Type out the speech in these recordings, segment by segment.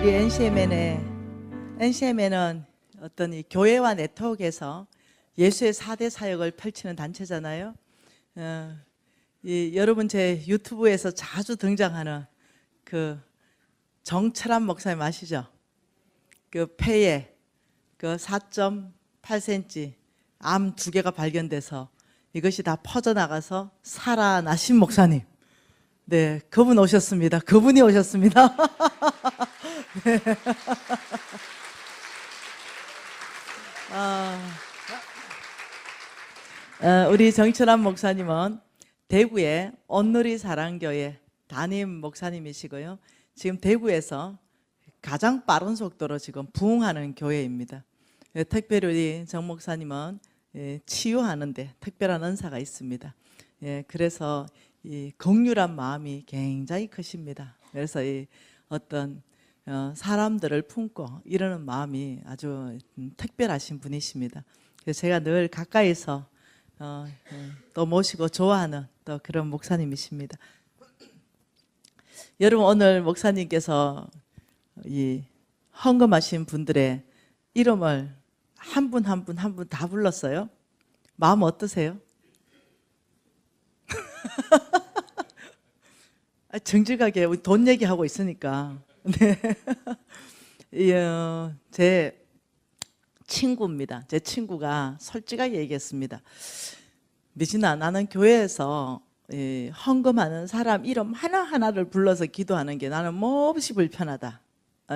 우리 NCMN은 어떤 이 교회와 네트워크에서 예수의 4대 사역을 펼치는 단체잖아요. 여러분 제 유튜브에서 자주 등장하는 그 정철한 목사님 아시죠? 그 폐에 그 4.8cm 암 2개가 발견돼서 이것이 다 퍼져나가서 살아나신 목사님. 네, 그분 오셨습니다. 그분이 오셨습니다. 네. 우리 정철한 목사님은 대구의 온누리 사랑교회 담임 목사님이시고요. 지금 대구에서 가장 빠른 속도로 지금 부흥하는 교회입니다. 특별히 우리 정 목사님은 치유하는데 특별한 은사가 있습니다. 그래서 이 긍휼한 마음이 굉장히 크십니다. 그래서 이 어떤 사람들을 품고 이러는 마음이 아주 특별하신 분이십니다. 그래서 제가 늘 가까이서 또 모시고 좋아하는 또 그런 목사님이십니다. 여러분 오늘 목사님께서 이 헌금하신 분들의 이름을 한 분 한 분 한 분 다 불렀어요. 마음 어떠세요? 정직하게 우리 돈 얘기하고 있으니까. 네. 제 친구입니다. 제 친구가 솔직하게 얘기했습니다. 미진아, 나는 교회에서 헌금하는 사람 이름 하나하나를 불러서 기도하는 게 나는 몹시 불편하다.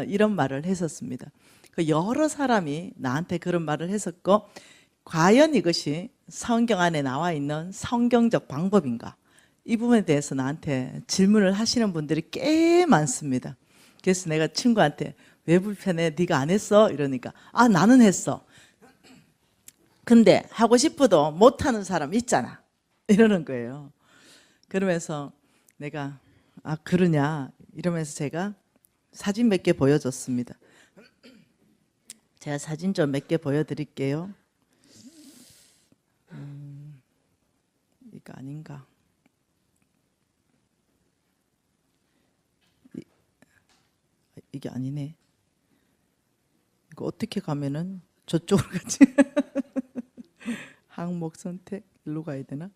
이런 말을 했었습니다. 여러 사람이 나한테 그런 말을 했었고, 과연 이것이 성경 안에 나와 있는 성경적 방법인가? 이 부분에 대해서 나한테 질문을 하시는 분들이 꽤 많습니다. 그래서 내가 친구한테 왜 불편해? 네가 안 했어? 이러니까 나는 했어. 근데 하고 싶어도 못하는 사람 있잖아. 이러는 거예요. 그러면서 내가 그러냐? 이러면서 제가 사진 몇 개 보여줬습니다. 제가 사진 좀 몇 개 보여드릴게요. 이거 아닌가? 이게 아니네. 이거 어떻게 가면은 저쪽으로 가지? 항목 선택 일로 가야 되나?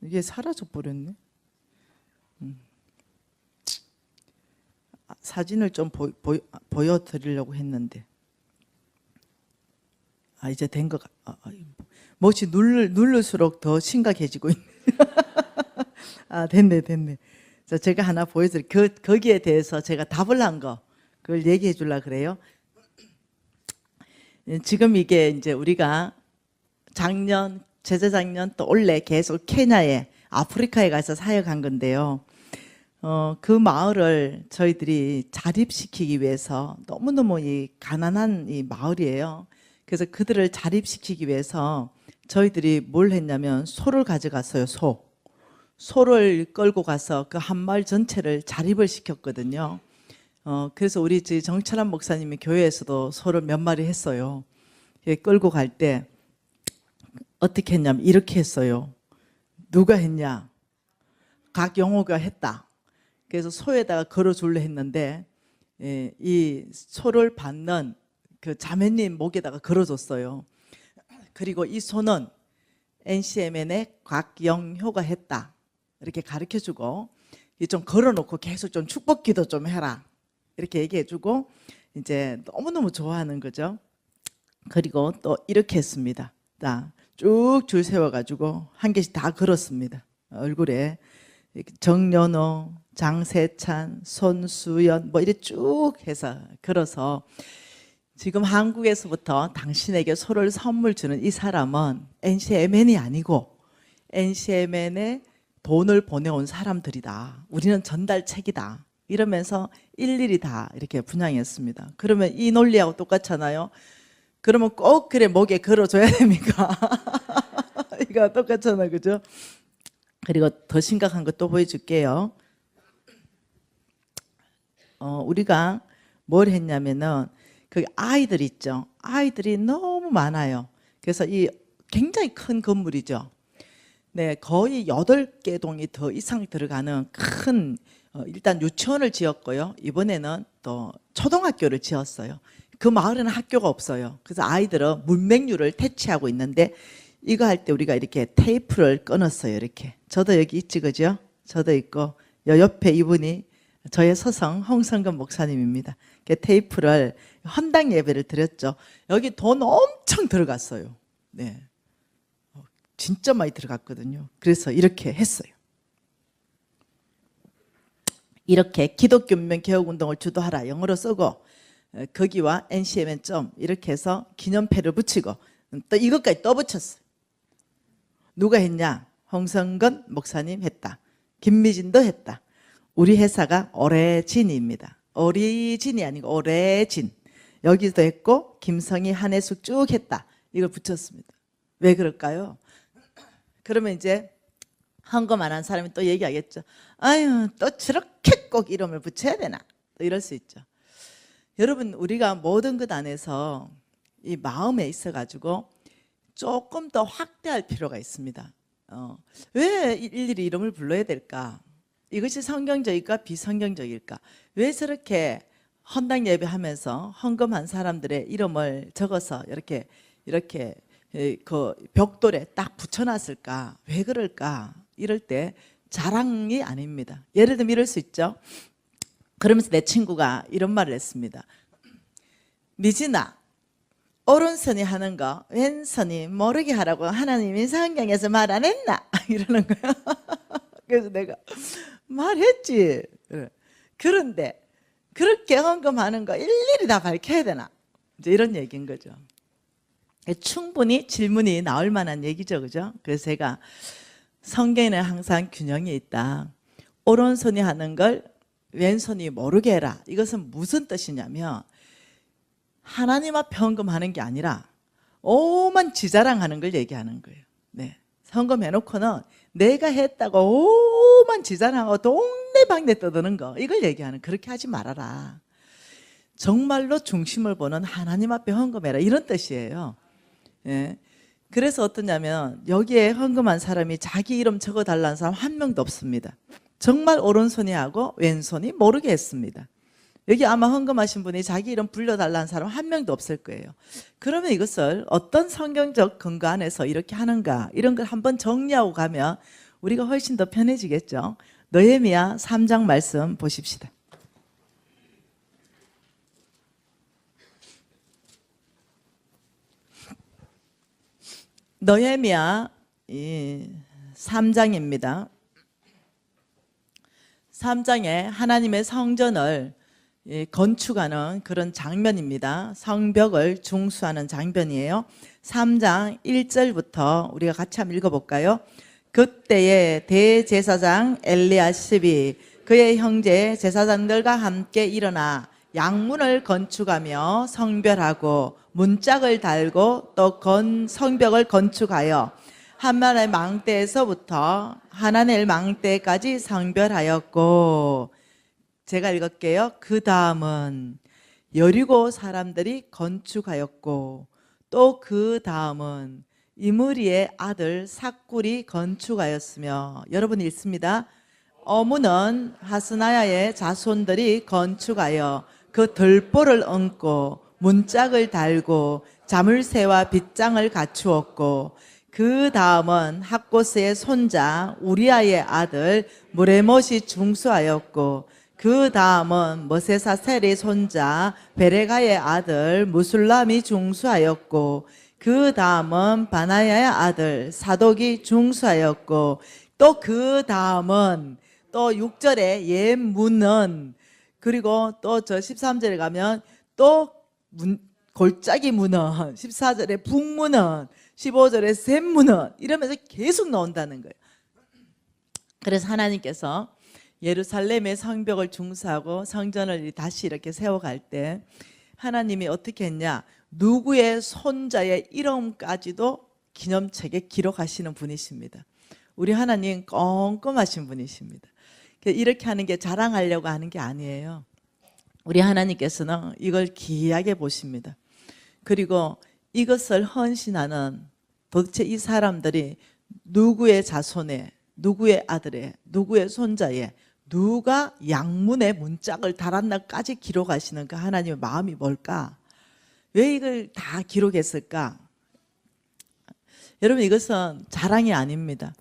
이게 사라져 버렸네. 사진을 좀 보여드리려고 했는데 이제 된 것 뭐지 누를수록 더 심각해지고 있네. 됐네. 자, 제가 하나 보여드릴게요. 거기에 대해서 제가 답을 한 거 그걸 얘기해 주려고 그래요. 지금 이게 이제 우리가 작년, 재작년 또 올해 계속 케냐에 아프리카에 가서 사역한 건데요. 그 마을을 저희들이 자립시키기 위해서 너무너무 이 가난한 이 마을이에요. 그래서 그들을 자립시키기 위해서 저희들이 뭘 했냐면 소를 가져갔어요. 소를 끌고 가서 그 한 마을 전체를 자립을 시켰거든요. 그래서 우리 정철한 목사님이 교회에서도 소를 몇 마리 했어요. 끌고 갈 때 어떻게 했냐면 이렇게 했어요. 누가 했냐? 각영호가 했다. 그래서 소에다가 걸어줄래 했는데 이 소를 받는 그 자매님 목에다가 걸어줬어요. 그리고 이 소는 NCMN의 곽영효가 했다. 이렇게 가르쳐주고 좀 걸어놓고 계속 좀 축복기도 좀 해라. 이렇게 얘기해주고 이제 너무너무 좋아하는 거죠. 그리고 또 이렇게 했습니다. 쭉 줄 세워가지고 한 개씩 다 걸었습니다. 얼굴에 정연호, 장세찬, 손수연 뭐 이렇게 쭉 해서 걸어서 지금 한국에서부터 당신에게 소를 선물 주는 이 사람은 NCMN이 아니고 NCMN에 돈을 보내온 사람들이다. 우리는 전달책이다. 이러면서 일일이 다 이렇게 분양했습니다. 그러면 이 논리하고 똑같잖아요. 그러면 꼭 그래 목에 걸어줘야 됩니까? 이거 똑같잖아, 그죠? 그리고 더 심각한 거 또 보여줄게요. 우리가 뭘 했냐면은 그 아이들 있죠. 아이들이 너무 많아요. 그래서 이 굉장히 큰 건물이죠. 네, 거의 8개 동이 더 이상 들어가는 큰 일단 유치원을 지었고요. 이번에는 또 초등학교를 지었어요. 그 마을에는 학교가 없어요. 그래서 아이들은 문맹률을 퇴치하고 있는데 이거 할 때 우리가 이렇게 테이프를 끊었어요. 이렇게. 저도 여기 있지, 그죠? 저도 있고 요 옆에 이분이 저의 서성 홍성근 목사님입니다. 테이프를 헌당 예배를 드렸죠. 여기 돈 엄청 들어갔어요. 네. 진짜 많이 들어갔거든요. 그래서 이렇게 했어요. 이렇게 기독교 문명 개혁 운동을 주도하라 영어로 쓰고 거기와 NCMN 점 이렇게 해서 기념패를 붙이고 또 이것까지 또 붙였어요. 누가 했냐? 홍성근 목사님 했다. 김미진도 했다. 우리 회사가 오래진입니다. 오리진이 아니고 오래진. 여기도 했고 김성희 한혜숙 쭉 했다. 이걸 붙였습니다. 왜 그럴까요? 그러면 이제 헌금 안 한 사람이 또 얘기하겠죠. 아유, 또 저렇게 꼭 이름을 붙여야 되나? 또 이럴 수 있죠. 여러분, 우리가 모든 것 안에서 이 마음에 있어가지고 조금 더 확대할 필요가 있습니다. 왜 일일이 이름을 불러야 될까? 이것이 성경적일까 비성경적일까? 왜 저렇게 헌당 예배하면서 헌금한 사람들의 이름을 적어서 이렇게 그 벽돌에 딱 붙여놨을까? 왜 그럴까? 이럴 때 자랑이 아닙니다. 예를 들면 이럴 수 있죠. 그러면서 내 친구가 이런 말을 했습니다. 미진아, 오른손이 하는 거 왼손이 모르게 하라고 하나님이 성경에서 말 안 했나? 이러는 거야. 그래서 내가 말했지. 그런데 그렇게 헌금하는 거 일일이 다 밝혀야 되나? 이제 이런 얘기인 거죠. 충분히 질문이 나올 만한 얘기죠, 그죠? 그래서 제가 성경에는 항상 균형이 있다. 오른손이 하는 걸 왼손이 모르게 해라. 이것은 무슨 뜻이냐면 하나님 앞에 헌금하는 게 아니라 오만 지자랑하는 걸 얘기하는 거예요. 네, 헌금해놓고는 내가 했다고 오만 지자랑하고 동네방네 떠드는 거 이걸 얘기하는 그렇게 하지 말아라. 정말로 중심을 보는 하나님 앞에 헌금해라 이런 뜻이에요. 예. 그래서 어떠냐면 여기에 헌금한 사람이 자기 이름 적어달라는 사람 한 명도 없습니다. 정말 오른손이 하고 왼손이 모르게 했습니다. 여기 아마 헌금하신 분이 자기 이름 불려달라는 사람 한 명도 없을 거예요. 그러면 이것을 어떤 성경적 근거 안에서 이렇게 하는가 이런 걸 한번 정리하고 가면 우리가 훨씬 더 편해지겠죠. 느헤미야 3장 말씀 보십시다. 느헤미야 3장입니다. 3장에 하나님의 성전을 건축하는 그런 장면입니다. 성벽을 중수하는 장면이에요. 3장 1절부터 우리가 같이 한번 읽어볼까요? 그때에 대제사장 엘리야십이 그의 형제 제사장들과 함께 일어나 양문을 건축하며 성별하고 문짝을 달고 또 성벽을 건축하여 한만의 망대에서부터 하나넬 망대까지 성별하였고 제가 읽을게요. 그 다음은 여리고 사람들이 건축하였고 또 그 다음은 이므리의 아들 삭굴이 건축하였으며 여러분 읽습니다. 어무는 하스나야의 자손들이 건축하여 그 들보를 얹고 문짝을 달고 자물쇠와 빗장을 갖추었고 그 다음은 학고스의 손자 우리아의 아들 무레못이 중수하였고 그 다음은 머세사셀의 손자 베레가의 아들 무술람이 중수하였고 그 다음은 바나야의 아들 사독이 중수하였고 또 그 다음은 또 6절에 옛문은 그리고 또 저 13절에 가면 또 골짜기 문은 14절에 북문은 15절에 샘문은 이러면서 계속 나온다는 거예요. 그래서 하나님께서 예루살렘의 성벽을 중수하고 성전을 다시 이렇게 세워갈 때 하나님이 어떻게 했냐? 누구의 손자의 이름까지도 기념책에 기록하시는 분이십니다. 우리 하나님 꼼꼼하신 분이십니다. 이렇게 하는 게 자랑하려고 하는 게 아니에요. 우리 하나님께서는 이걸 귀하게 보십니다. 그리고 이것을 헌신하는 도대체 이 사람들이 누구의 자손에, 누구의 아들에, 누구의 손자에, 누가 양문에 문짝을 달았나까지 기록하시는 그 하나님의 마음이 뭘까? 왜 이걸 다 기록했을까? 여러분, 이것은 자랑이 아닙니다.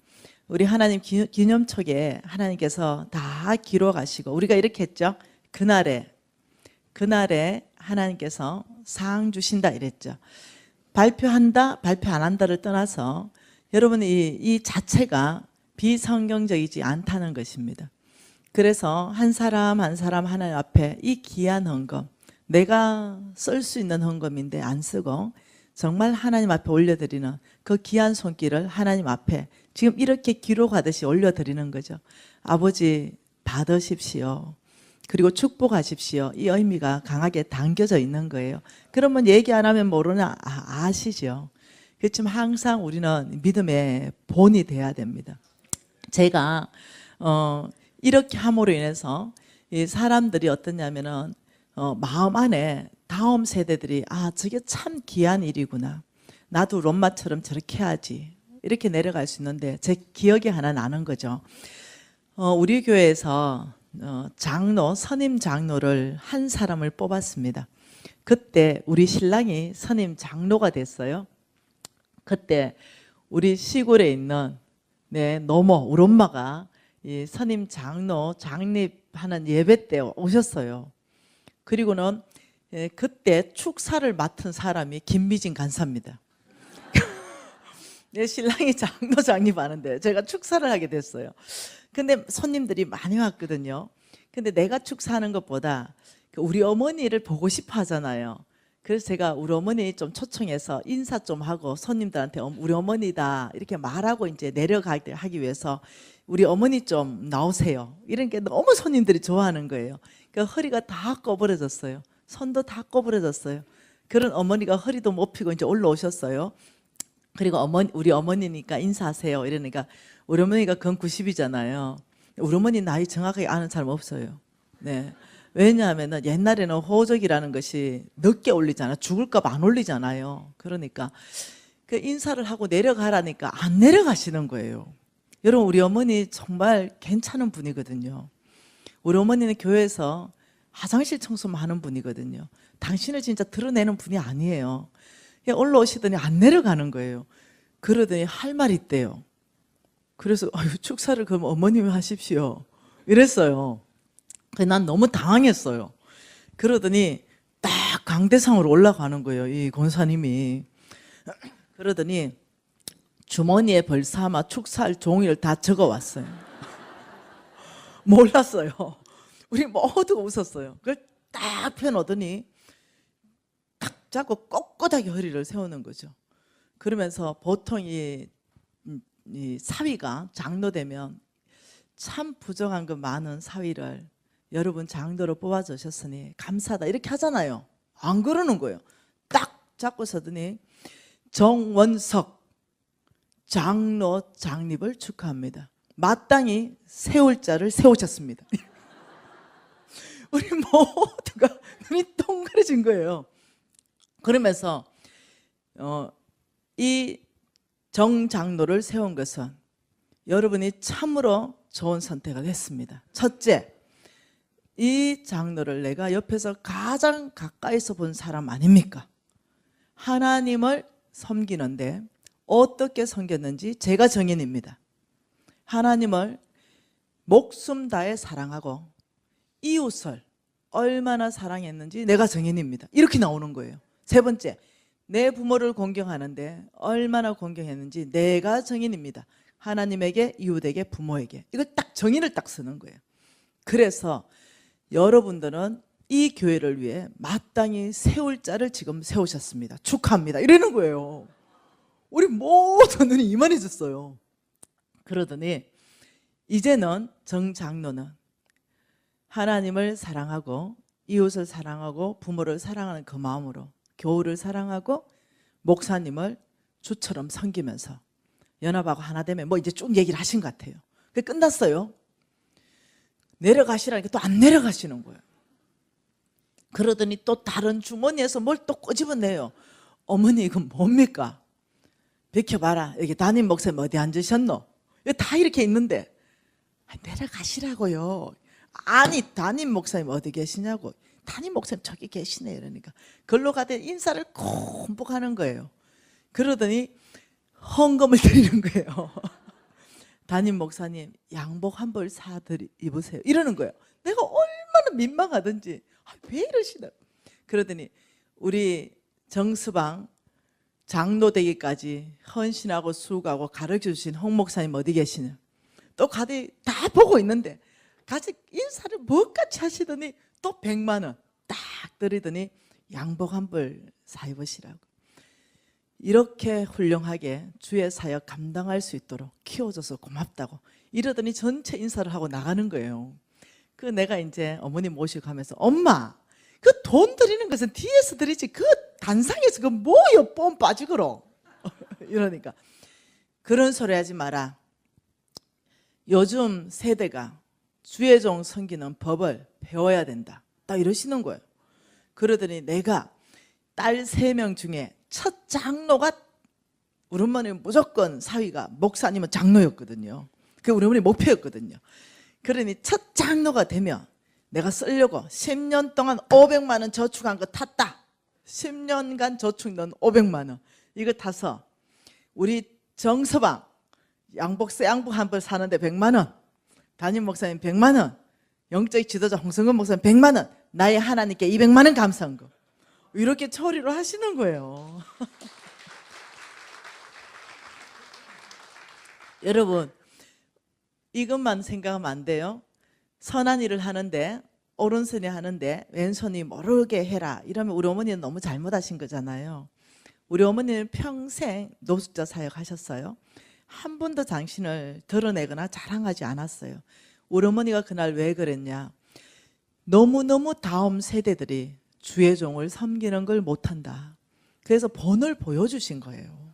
우리 하나님 기념책에 하나님께서 다 기록하시고, 우리가 이렇게 했죠. 그날에 하나님께서 상 주신다 이랬죠. 발표한다, 발표 안 한다를 떠나서 여러분, 이 자체가 비성경적이지 않다는 것입니다. 그래서 한 사람 한 사람 하나님 앞에 이 귀한 헌금, 내가 쓸 수 있는 헌금인데 안 쓰고 정말 하나님 앞에 올려드리는 그 귀한 손길을 하나님 앞에 지금 이렇게 기록하듯이 올려드리는 거죠. 아버지 받으십시오. 그리고 축복하십시오. 이 의미가 강하게 담겨져 있는 거예요. 그러면 얘기 안 하면 모르나 아시죠? 그렇지만 항상 우리는 믿음의 본이 돼야 됩니다. 제가 이렇게 함으로 인해서 이 사람들이 어떠냐면은 마음 안에 다음 세대들이 저게 참 귀한 일이구나. 나도 롬마처럼 저렇게 해야지. 이렇게 내려갈 수 있는데 제 기억이 하나 나는 거죠. 우리 교회에서 장로, 선임 장로를 한 사람을 뽑았습니다. 그때 우리 신랑이 선임 장로가 됐어요. 그때 우리 시골에 있는 노모, 우리 엄마가 이 선임 장로 장립하는 예배 때 오셨어요. 그리고는 그때 축사를 맡은 사람이 김미진 간사입니다. 내 신랑이 장로 장립하는데 제가 축사를 하게 됐어요. 근데 손님들이 많이 왔거든요. 근데 내가 축사하는 것보다 우리 어머니를 보고 싶어 하잖아요. 그래서 제가 우리 어머니 좀 초청해서 인사 좀 하고 손님들한테 우리 어머니다 이렇게 말하고 이제 내려가게 하기 위해서 우리 어머니 좀 나오세요. 이런 게 너무 손님들이 좋아하는 거예요. 그러니까 허리가 다 꺼부러졌어요. 손도 다 꺼부러졌어요. 그런 어머니가 허리도 못 펴고 이제 올라오셨어요. 그리고 우리 어머니니까 인사하세요. 이러니까 우리 어머니가 건 90이잖아요. 우리 어머니 나이 정확하게 아는 사람 없어요. 네. 왜냐하면 옛날에는 호적이라는 것이 늦게 올리잖아요. 죽을까 봐 안 올리잖아요. 그러니까 그 인사를 하고 내려가라니까 안 내려가시는 거예요. 여러분, 우리 어머니 정말 괜찮은 분이거든요. 우리 어머니는 교회에서 화장실 청소만 하는 분이거든요. 당신을 진짜 드러내는 분이 아니에요. 올라오시더니 안 내려가는 거예요. 그러더니 할 말이 있대요. 그래서 축사를 그럼 어머님이 하십시오. 이랬어요. 난 너무 당황했어요. 그러더니 딱 강대상으로 올라가는 거예요. 이 권사님이. 그러더니 주머니에 벌삼아 축사할 종이를 다 적어왔어요. 몰랐어요. 우리 모두가 웃었어요. 그걸 딱 펴놓더니 딱 잡고 꼿꼿하게 허리를 세우는 거죠. 그러면서 보통 이 사위가 장로 되면 참 부정한 거 많은 사위를 여러분 장로로 뽑아주셨으니 감사하다 이렇게 하잖아요. 안 그러는 거예요. 딱 잡고 서더니 정원석 장로 장립을 축하합니다. 마땅히 세울 자를 세우셨습니다. 우리 모두가 눈이 동그래진 거예요. 그러면서 이 정장로를 세운 것은 여러분이 참으로 좋은 선택을 했습니다. 첫째, 이 장로를 내가 옆에서 가장 가까이서 본 사람 아닙니까? 하나님을 섬기는데 어떻게 섬겼는지 제가 증인입니다. 하나님을 목숨 다해 사랑하고 이웃을 얼마나 사랑했는지 내가 증인입니다. 이렇게 나오는 거예요. 세 번째, 내 부모를 공경하는데 얼마나 공경했는지 내가 증인입니다. 하나님에게, 이웃에게, 부모에게. 이걸 딱 증인을 딱 쓰는 거예요. 그래서 여러분들은 이 교회를 위해 마땅히 세울 자를 지금 세우셨습니다. 축하합니다. 이러는 거예요. 우리 모두 눈이 이만해졌어요. 그러더니 이제는 정장로는 하나님을 사랑하고 이웃을 사랑하고 부모를 사랑하는 그 마음으로 교우를 사랑하고 목사님을 주처럼 섬기면서 연합하고 하나 되면 이제 쭉 얘기를 하신 것 같아요. 그게 끝났어요. 내려가시라니까 또 안 내려가시는 거예요. 그러더니 또 다른 주머니에서 뭘 또 꼬집어내요. 어머니 이건 뭡니까? 비켜봐라. 여기 담임 목사님 어디 앉으셨노? 여기 다 이렇게 있는데. 내려가시라고요. 아니, 담임 목사님 어디 계시냐고. 담임 목사님 저기 계시네. 이러니까. 걸로 가되 인사를 콤복 하는 거예요. 그러더니 헌금을 드리는 거예요. 담임 목사님 양복 한 벌 입으세요. 이러는 거예요. 내가 얼마나 민망하든지. 왜 이러시나. 그러더니 우리 정수방 장로 되기까지 헌신하고 수고하고 가르쳐주신 홍 목사님 어디 계시냐. 또 가디 다 보고 있는데 같이 인사를 뭐같이 하시더니 또 100만 원 딱 드리더니 양복 한 벌 사 입으시라고. 이렇게 훌륭하게 주의 사역 감당할 수 있도록 키워줘서 고맙다고 이러더니 전체 인사를 하고 나가는 거예요. 그 내가 이제 어머니 모시고 가면서 엄마 그 돈 드리는 것은 뒤에서 드리지 그 단상에서 그 뭐여 뽐 빠지거로 이러니까 그런 소리 하지 마라. 요즘 세대가 주의 종 섬기는 법을 배워야 된다. 딱 이러시는 거예요. 그러더니 내가 딸 3명 중에 첫 장로가 우리 어머니는 무조건 사위가 목사 아니면 장로였거든요. 그게 우리 어머니 목표였거든요. 그러니 첫 장로가 되면 내가 쓰려고 10년 동안 500만 원 저축한 거 탔다. 10년간 저축 넣은 500만 원 이거 타서 우리 정서방 새 양복 한 벌 사는데 100만 원, 담임 목사님 100만 원, 영적 지도자 홍성근 목사님 100만 원, 나의 하나님께 200만 원 감사한거 이렇게 처리를 하시는 거예요. 여러분 이것만 생각하면 안 돼요. 선한 일을 하는데 오른손이 하는데 왼손이 모르게 해라 이러면 우리 어머니는 너무 잘못하신 거잖아요. 우리 어머니는 평생 노숙자 사역하셨어요. 한 번도 당신을 드러내거나 자랑하지 않았어요. 우리 어머니가 그날 왜 그랬냐. 너무너무 다음 세대들이 주의 종을 섬기는 걸 못한다. 그래서 본을 보여주신 거예요.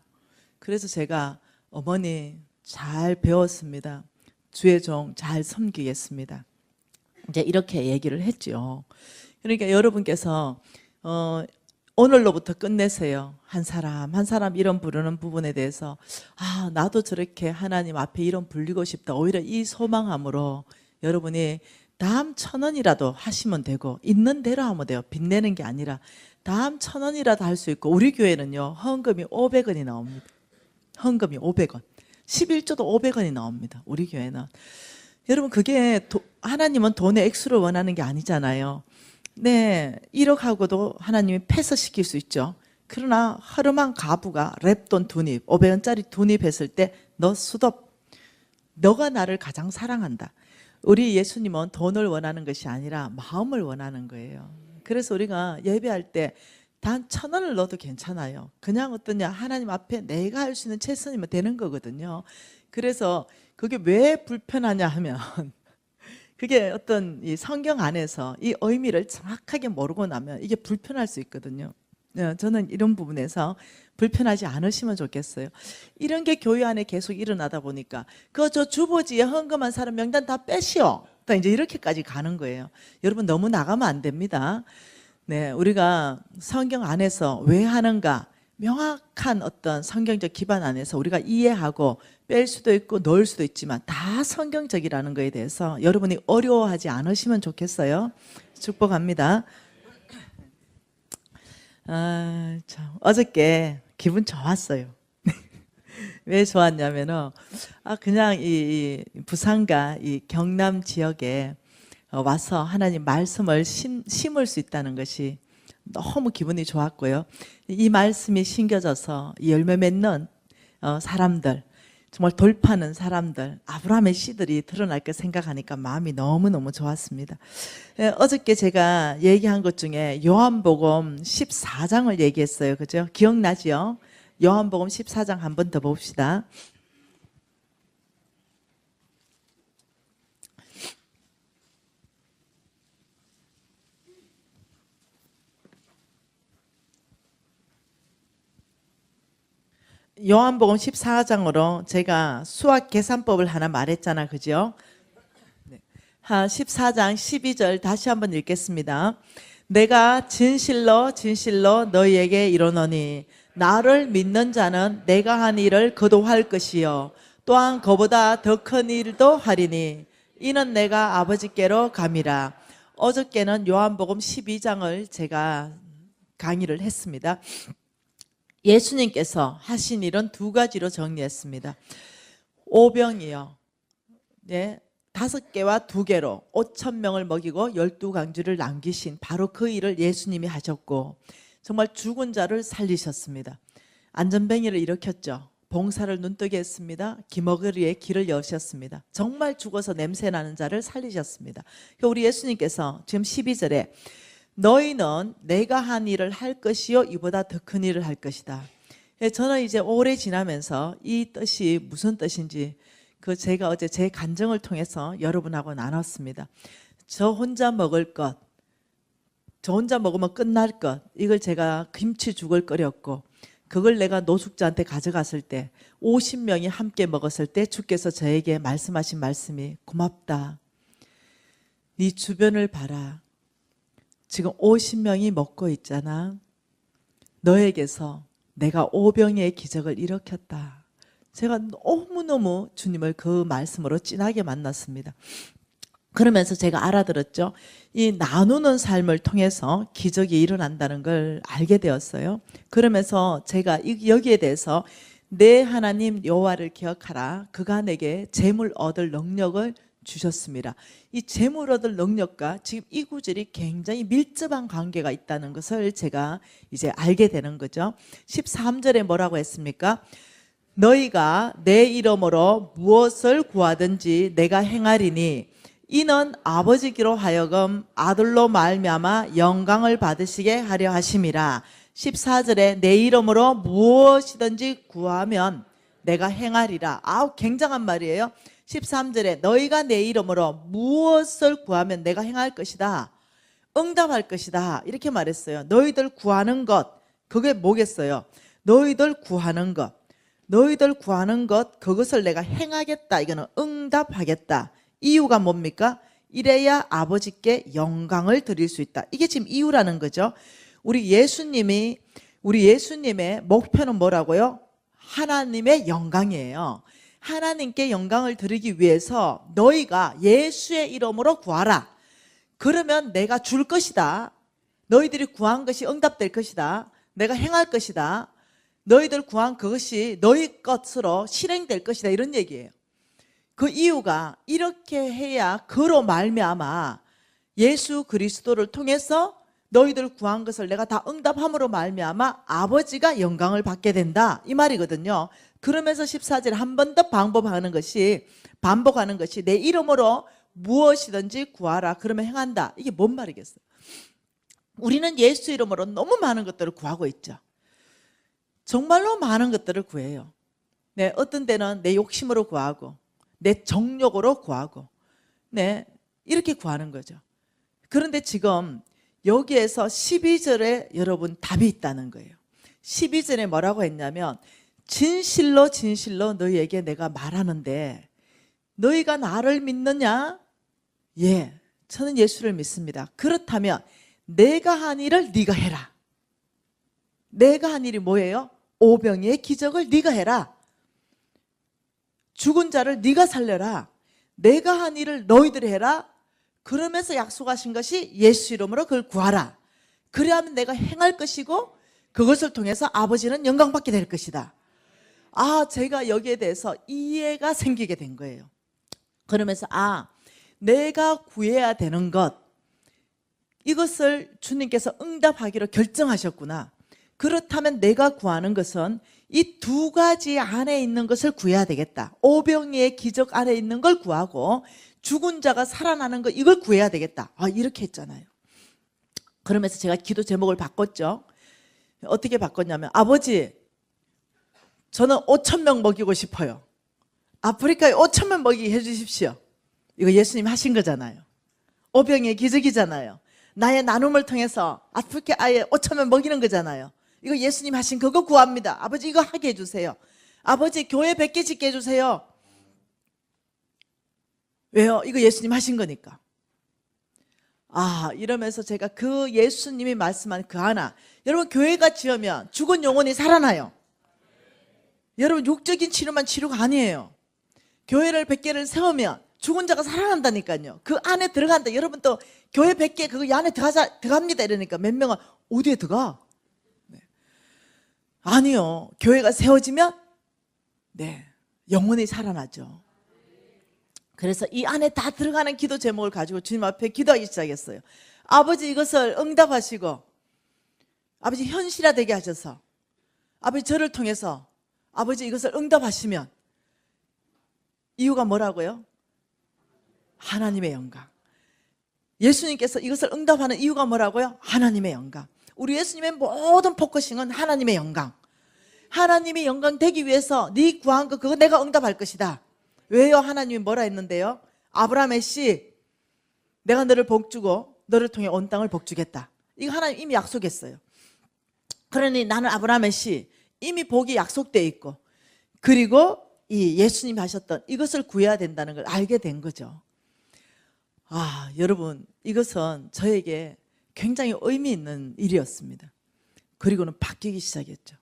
그래서 제가 어머니 잘 배웠습니다. 주의 종 잘 섬기겠습니다. 이제 이렇게 얘기를 했죠. 그러니까 여러분께서 오늘로부터 끝내세요. 한 사람 한 사람 이름 부르는 부분에 대해서 나도 저렇게 하나님 앞에 이름 불리고 싶다. 오히려 이 소망함으로 여러분이 다음 1,000원이라도 하시면 되고 있는 대로 하면 돼요. 빚내는 게 아니라 다음 1,000원이라도 할 수 있고 우리 교회는요. 헌금이 500원이 나옵니다. 헌금이 500원. 11조도 500원이 나옵니다. 우리 교회는. 여러분 그게 하나님은 돈의 액수를 원하는 게 아니잖아요. 네, 1억하고도 하나님이 패서시킬 수 있죠. 그러나 허름한 가부가 랩돈 2닙, 500원짜리 2닙 했을 때 너 수덥, 너가 나를 가장 사랑한다. 우리 예수님은 돈을 원하는 것이 아니라 마음을 원하는 거예요. 그래서 우리가 예배할 때 단 1,000원을 넣어도 괜찮아요. 그냥 어떠냐 하나님 앞에 내가 할 수 있는 최선이면 되는 거거든요. 그래서 그게 왜 불편하냐 하면 그게 어떤 이 성경 안에서 이 의미를 정확하게 모르고 나면 이게 불편할 수 있거든요. 저는 이런 부분에서 불편하지 않으시면 좋겠어요. 이런 게 교회 안에 계속 일어나다 보니까 저 주보지에 헌금한 사람 명단 다 빼시오. 이제 이렇게까지 가는 거예요. 여러분 너무 나가면 안 됩니다. 네, 우리가 성경 안에서 왜 하는가 명확한 어떤 성경적 기반 안에서 우리가 이해하고 뺄 수도 있고 넣을 수도 있지만 다 성경적이라는 거에 대해서 여러분이 어려워하지 않으시면 좋겠어요. 축복합니다. 참 어저께 기분 좋았어요. 왜 좋았냐면은 그냥 이 부산과 이 경남 지역에 와서 하나님 말씀을 심을 수 있다는 것이 너무 기분이 좋았고요. 이 말씀이 심겨져서 열매 맺는 사람들, 정말 돌파하는 사람들, 아브라함의 씨들이 드러날 거 생각하니까 마음이 너무너무 좋았습니다. 어저께 제가 얘기한 것 중에 요한복음 14장을 얘기했어요. 그죠? 기억나죠? 요한복음 14장 한 번 더 봅시다. 요한복음 14장으로 제가 수학 계산법을 하나 말했잖아. 그죠? 14장 12절 다시 한번 읽겠습니다. 내가 진실로 진실로 너희에게 이르노니 나를 믿는 자는 내가 한 일을 그도 할 것이요 또한 그보다 더 큰 일도 하리니 이는 내가 아버지께로 감이라. 어저께는 요한복음 12장을 제가 강의를 했습니다. 예수님께서 하신 일은 두 가지로 정리했습니다. 오병이요. 네, 5개와 2개로 5,000명을 먹이고 12강주를 남기신 바로 그 일을 예수님이 하셨고, 정말 죽은 자를 살리셨습니다. 안전뱅이를 일으켰죠. 봉사를 눈뜨게 했습니다. 기머거리에 길을 여셨습니다. 정말 죽어서 냄새나는 자를 살리셨습니다. 우리 예수님께서 지금 12절에 너희는 내가 한 일을 할 것이요 이보다 더 큰 일을 할 것이다. 저는 이제 오래 지나면서 이 뜻이 무슨 뜻인지 제가 어제 제 간증을 통해서 여러분하고 나눴습니다. 저 혼자 먹을 것, 저 혼자 먹으면 끝날 것, 이걸 제가 김치죽을 끓였고 그걸 내가 노숙자한테 가져갔을 때 50명이 함께 먹었을 때 주께서 저에게 말씀하신 말씀이 고맙다. 네 주변을 봐라. 지금 50명이 먹고 있잖아. 너에게서 내가 오병이의 기적을 일으켰다. 제가 너무너무 주님을 그 말씀으로 진하게 만났습니다. 그러면서 제가 알아들었죠. 이 나누는 삶을 통해서 기적이 일어난다는 걸 알게 되었어요. 그러면서 제가 여기에 대해서 내 하나님 여호와를 기억하라. 그가 내게 재물 얻을 능력을 주셨습니다. 이 재물 얻을 능력과 지금 이 구절이 굉장히 밀접한 관계가 있다는 것을 제가 이제 알게 되는 거죠. 13절에 뭐라고 했습니까? 너희가 내 이름으로 무엇을 구하든지 내가 행하리니 이는 아버지께로 하여금 아들로 말미암아 영광을 받으시게 하려 하심이라. 14절에 내 이름으로 무엇이든지 구하면 내가 행하리라. 굉장한 말이에요. 13절에 너희가 내 이름으로 무엇을 구하면 내가 행할 것이다. 응답할 것이다. 이렇게 말했어요. 너희들 구하는 것, 그게 뭐겠어요? 너희들 구하는 것, 너희들 구하는 것, 그것을 내가 행하겠다. 이거는 응답하겠다. 이유가 뭡니까? 이래야 아버지께 영광을 드릴 수 있다. 이게 지금 이유라는 거죠. 우리 예수님의 목표는 뭐라고요? 하나님의 영광이에요. 하나님께 영광을 드리기 위해서 너희가 예수의 이름으로 구하라. 그러면 내가 줄 것이다. 너희들이 구한 것이 응답될 것이다. 내가 행할 것이다. 너희들 구한 그것이 너희 것으로 실행될 것이다. 이런 얘기예요. 그 이유가 이렇게 해야 그로 말미암아 예수 그리스도를 통해서 너희들 구한 것을 내가 다 응답함으로 말미암아 아버지가 영광을 받게 된다. 이 말이거든요. 그러면서 14절에 한 번 더 반복하는 것이 내 이름으로 무엇이든지 구하라. 그러면 행한다. 이게 뭔 말이겠어요? 우리는 예수 이름으로 너무 많은 것들을 구하고 있죠. 정말로 많은 것들을 구해요. 네, 어떤 때는 내 욕심으로 구하고 내 정욕으로 구하고 이렇게 구하는 거죠. 그런데 지금 여기에서 12절에 여러분 답이 있다는 거예요. 12절에 뭐라고 했냐면 진실로 진실로 너희에게 내가 말하는데 너희가 나를 믿느냐? 예, 저는 예수를 믿습니다. 그렇다면 내가 한 일을 네가 해라. 내가 한 일이 뭐예요? 오병이의 기적을 네가 해라. 죽은 자를 네가 살려라. 내가 한 일을 너희들이 해라. 그러면서 약속하신 것이 예수 이름으로 그걸 구하라. 그래야만 내가 행할 것이고 그것을 통해서 아버지는 영광받게 될 것이다. 제가 여기에 대해서 이해가 생기게 된 거예요. 그러면서 내가 구해야 되는 것, 이것을 주님께서 응답하기로 결정하셨구나. 그렇다면 내가 구하는 것은 이 두 가지 안에 있는 것을 구해야 되겠다. 오병이의 기적 안에 있는 걸 구하고 죽은 자가 살아나는 것, 이걸 구해야 되겠다. 이렇게 했잖아요. 그러면서 제가 기도 제목을 바꿨죠. 어떻게 바꿨냐면 아버지, 저는 5,000명 먹이고 싶어요. 아프리카에 5,000명 먹이게 해주십시오. 이거 예수님 하신 거잖아요. 오병이의 기적이잖아요. 나의 나눔을 통해서 아프리카에 5,000명 먹이는 거잖아요. 이거 예수님 하신 그거 구합니다. 아버지 이거 하게 해주세요. 아버지 교회 100개 짓게 해주세요. 왜요? 이거 예수님 하신 거니까. 이러면서 제가 그 예수님이 말씀한 그 하나, 여러분 교회가 지으면 죽은 영혼이 살아나요. 여러분 육적인 치료만 치료가 아니에요. 교회를 100개를 세우면 죽은 자가 살아난다니까요. 그 안에 들어간다. 여러분 또 교회 100개 그 안에 들어갑니다 이러니까 몇 명은 어디에 들어가? 네. 아니요. 교회가 세워지면 영혼이 살아나죠. 그래서 이 안에 다 들어가는 기도 제목을 가지고 주님 앞에 기도하기 시작했어요. 아버지 이것을 응답하시고 아버지 현실화되게 하셔서 아버지 저를 통해서 아버지 이것을 응답하시면 이유가 뭐라고요? 하나님의 영광. 예수님께서 이것을 응답하는 이유가 뭐라고요? 하나님의 영광. 우리 예수님의 모든 포커싱은 하나님의 영광. 하나님의 영광 되기 위해서 네 구한 거 그거 내가 응답할 것이다. 왜요? 하나님이 뭐라 했는데요? 아브라함의 씨, 내가 너를 복주고 너를 통해 온 땅을 복주겠다. 이거 하나님 이미 약속했어요. 그러니 나는 아브라함의 씨, 이미 복이 약속되어 있고 그리고 이 예수님이 하셨던 이것을 구해야 된다는 걸 알게 된 거죠. 여러분 이것은 저에게 굉장히 의미 있는 일이었습니다. 그리고는 바뀌기 시작했죠.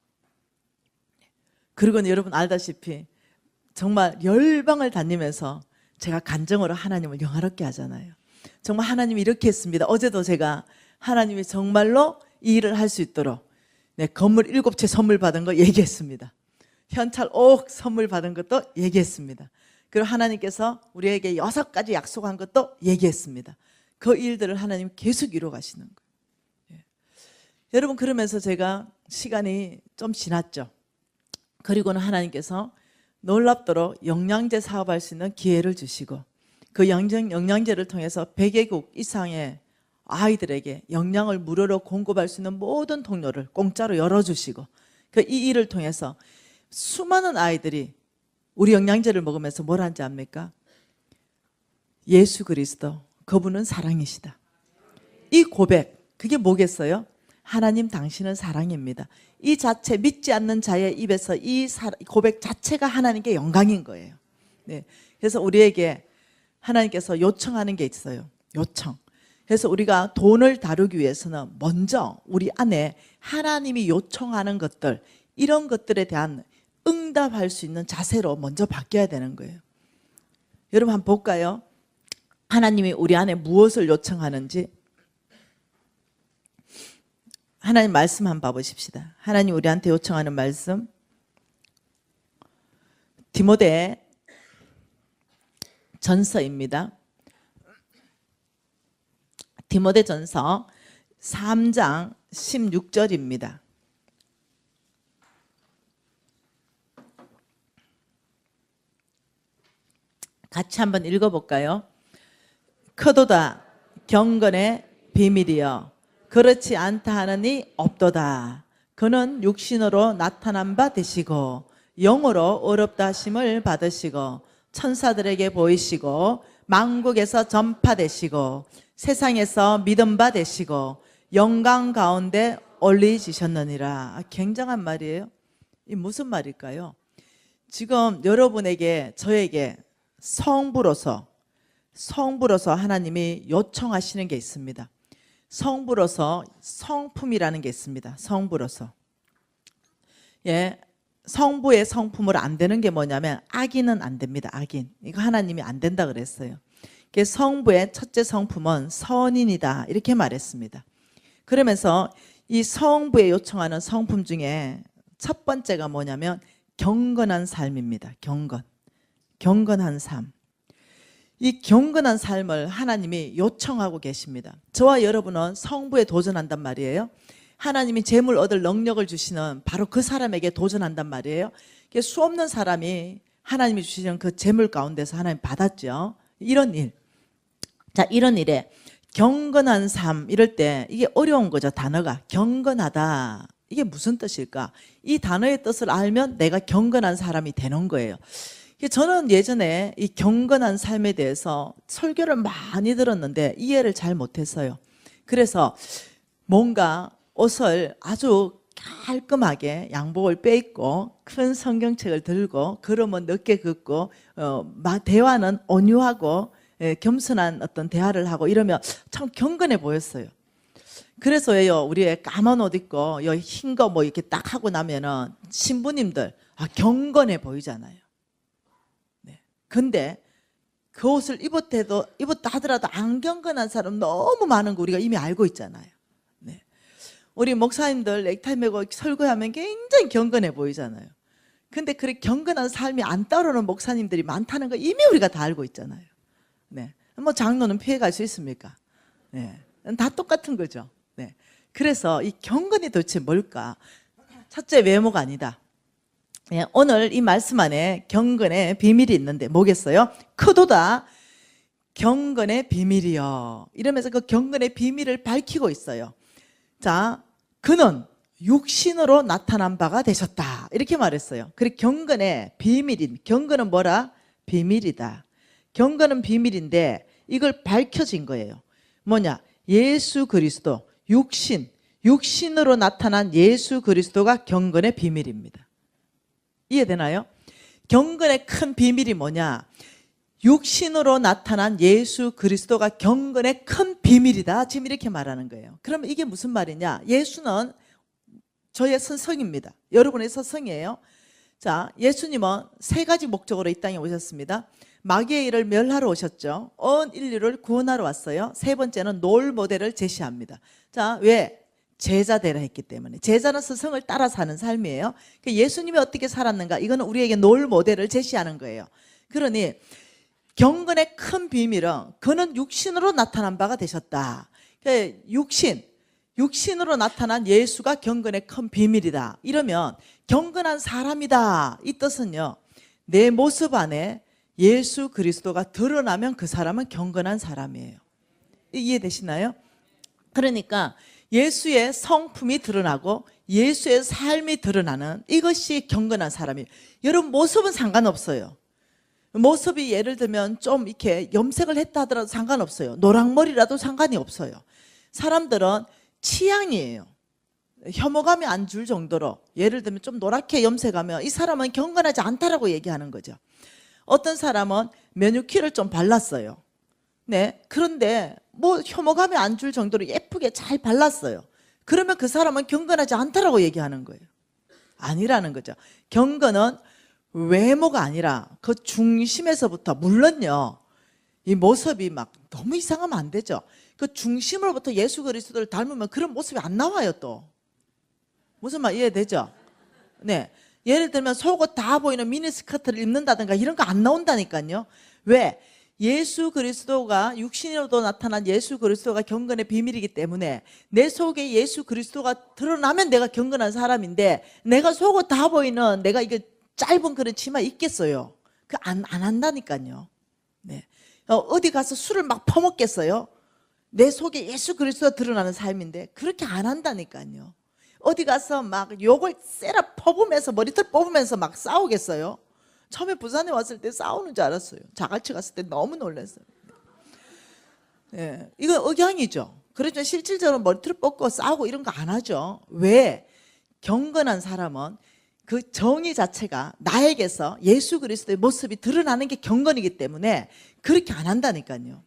그리고는 여러분 알다시피 정말 열방을 다니면서 제가 간증으로 하나님을 영화롭게 하잖아요. 정말 하나님이 이렇게 했습니다. 어제도 제가 하나님이 정말로 이 일을 할 수 있도록 건물 7채 선물 받은 거 얘기했습니다. 현찰 5억 선물 받은 것도 얘기했습니다. 그리고 하나님께서 우리에게 6가지 약속한 것도 얘기했습니다. 그 일들을 하나님 계속 이루어 가시는 거예요. 여러분 그러면서 제가 시간이 좀 지났죠. 그리고는 하나님께서 놀랍도록 영양제 사업할 수 있는 기회를 주시고 그 영양제를 통해서 100개국 이상의 아이들에게 영양을 무료로 공급할 수 있는 모든 통로를 공짜로 열어주시고 이 일을 통해서 수많은 아이들이 우리 영양제를 먹으면서 뭘 하는지 압니까? 예수 그리스도 그분은 사랑이시다. 이 고백 그게 뭐겠어요? 하나님 당신은 사랑입니다. 이 자체 믿지 않는 자의 입에서 이 고백 자체가 하나님께 영광인 거예요. 그래서 우리에게 하나님께서 요청하는 게 있어요. 요청. 그래서 우리가 돈을 다루기 위해서는 먼저 우리 안에 하나님이 요청하는 것들 이런 것들에 대한 응답할 수 있는 자세로 먼저 바뀌어야 되는 거예요. 여러분 한번 볼까요? 하나님이 우리 안에 무엇을 요청하는지 하나님 말씀 한번 봐보십시다. 하나님 우리한테 요청하는 말씀 디모데 전서입니다. 디모데 전서 3장 16절입니다. 같이 한번 읽어볼까요? 크도다 경건의 비밀이여 그렇지 않다 하느니 없도다. 그는 육신으로 나타난 바 되시고 영으로 어렵다 하심을 받으시고 천사들에게 보이시고 만국에서 전파되시고 세상에서 믿음 바 되시고 영광 가운데 올리시셨느니라. 굉장한 말이에요. 이 무슨 말일까요? 지금 여러분에게 저에게 성부로서 하나님이 요청하시는 게 있습니다. 성부로서 성품이라는 게 있습니다. 성부로서. 성부의 성품으로 안 되는 게 뭐냐면 악인은 안 됩니다. 악인. 이거 하나님이 안 된다 그랬어요. 성부의 첫째 성품은 선인이다 이렇게 말했습니다. 그러면서 이 성부에 요청하는 성품 중에 첫 번째가 뭐냐면 경건한 삶입니다. 경건한 삶. 이 경건한 삶을 하나님이 요청하고 계십니다. 저와 여러분은 성부에 도전한단 말이에요. 하나님이 재물 얻을 능력을 주시는 바로 그 사람에게 도전한단 말이에요. 수없는 사람이 하나님이 주시는 그 재물 가운데서 하나님 받았죠. 이런 일. 자, 이런 일에 경건한 삶 이럴 때 이게 어려운 거죠. 단어가 경건하다. 이게 무슨 뜻일까? 이 단어의 뜻을 알면 내가 경건한 사람이 되는 거예요. 저는 예전에 이 경건한 삶에 대해서 설교를 많이 들었는데 이해를 잘 못했어요. 그래서 뭔가 옷을 아주 깔끔하게 양복을 빼입고 큰 성경책을 들고 걸음은 늦게 걷고 대화는 온유하고 겸손한 어떤 대화를 하고 이러면 참 경건해 보였어요. 그래서요, 우리 까만 옷 입고 흰 거 뭐 이렇게 딱 하고 나면은 신부님들 경건해 보이잖아요. 네. 근데 그 옷을 입었다 하더라도 안 경건한 사람 너무 많은 거 우리가 이미 알고 있잖아요. 네. 우리 목사님들 넥타이 메고 설교하면 굉장히 경건해 보이잖아요. 근데 그렇게 경건한 삶이 안 따르는 목사님들이 많다는 거 이미 우리가 다 알고 있잖아요. 네. 뭐 장로는 피해갈 수 있습니까? 네. 다 똑같은 거죠. 네. 그래서 이 경건이 도대체 뭘까? 첫째, 외모가 아니다. 네. 오늘 이 말씀 안에 경건의 비밀이 있는데 뭐겠어요? 크도다 경건의 비밀이요. 이러면서 그 경건의 비밀을 밝히고 있어요. 자, 그는 육신으로 나타난 바가 되셨다. 이렇게 말했어요. 그리고 경건의 비밀인, 경건은 뭐라? 비밀이다. 경건은 비밀인데 이걸 밝혀진 거예요. 뭐냐? 예수 그리스도, 육신으로 나타난 예수 그리스도가 경건의 비밀입니다. 이해되나요? 경건의 큰 비밀이 뭐냐? 육신으로 나타난 예수 그리스도가 경건의 큰 비밀이다. 지금 이렇게 말하는 거예요. 그러면 이게 무슨 말이냐? 예수는 저의 선성입니다. 여러분의 선성이에요. 자, 예수님은 세 가지 목적으로 이 땅에 오셨습니다. 마귀의 일을 멸하러 오셨죠. 온 인류를 구원하러 왔어요. 세 번째는 롤 모델을 제시합니다. 자, 왜? 제자 되라 했기 때문에. 제자는 스승을 따라 사는 삶이에요. 예수님이 어떻게 살았는가? 이거는 우리에게 롤 모델을 제시하는 거예요. 그러니 경건의 큰 비밀은 그는 육신으로 나타난 바가 되셨다. 육신으로 나타난 예수가 경건의 큰 비밀이다. 이러면 경건한 사람이다. 이 뜻은요, 내 모습 안에 예수 그리스도가 드러나면 그 사람은 경건한 사람이에요. 이해되시나요? 그러니까 예수의 성품이 드러나고 예수의 삶이 드러나는 이것이 경건한 사람이에요. 여러분, 모습은 상관없어요. 모습이 예를 들면 좀 이렇게 염색을 했다 하더라도 상관없어요. 노랑머리라도 상관이 없어요. 사람들은 취향이에요. 혐오감이 안 줄 정도로, 예를 들면 좀 노랗게 염색하면 이 사람은 경건하지 않다라고 얘기하는 거죠. 어떤 사람은 메뉴키를 좀 발랐어요. 네. 그런데 뭐 혐오감이 안 줄 정도로 예쁘게 잘 발랐어요. 그러면 그 사람은 경건하지 않다라고 얘기하는 거예요. 아니라는 거죠. 경건은 외모가 아니라 그 중심에서부터, 물론요, 이 모습이 막 너무 이상하면 안 되죠. 그 중심으로부터 예수 그리스도를 닮으면 그런 모습이 안 나와요. 또 무슨 말 이해되죠? 네. 예를 들면 속옷 다 보이는 미니스커트를 입는다든가 이런 거 안 나온다니까요. 왜? 예수 그리스도가, 육신으로도 나타난 예수 그리스도가 경건의 비밀이기 때문에 내 속에 예수 그리스도가 드러나면 내가 경건한 사람인데, 내가 속옷 다 보이는 내가 이게 짧은 그런 치마 입겠어요? 그 안 한다니까요. 네. 어디 가서 술을 막 퍼먹겠어요? 내 속에 예수 그리스도가 드러나는 삶인데 그렇게 안 한다니까요. 어디 가서 막 욕을 쎄라 퍼부면서, 머리털 뽑으면서 막 싸우겠어요? 처음에 부산에 왔을 때 싸우는 줄 알았어요. 자갈치 갔을 때 너무 놀랐어요. 네. 이건 억양이죠. 그렇죠. 실질적으로 머리털 뽑고 싸우고 이런 거 안 하죠. 왜? 경건한 사람은 그 정의 자체가 나에게서 예수 그리스도의 모습이 드러나는 게 경건이기 때문에 그렇게 안 한다니까요.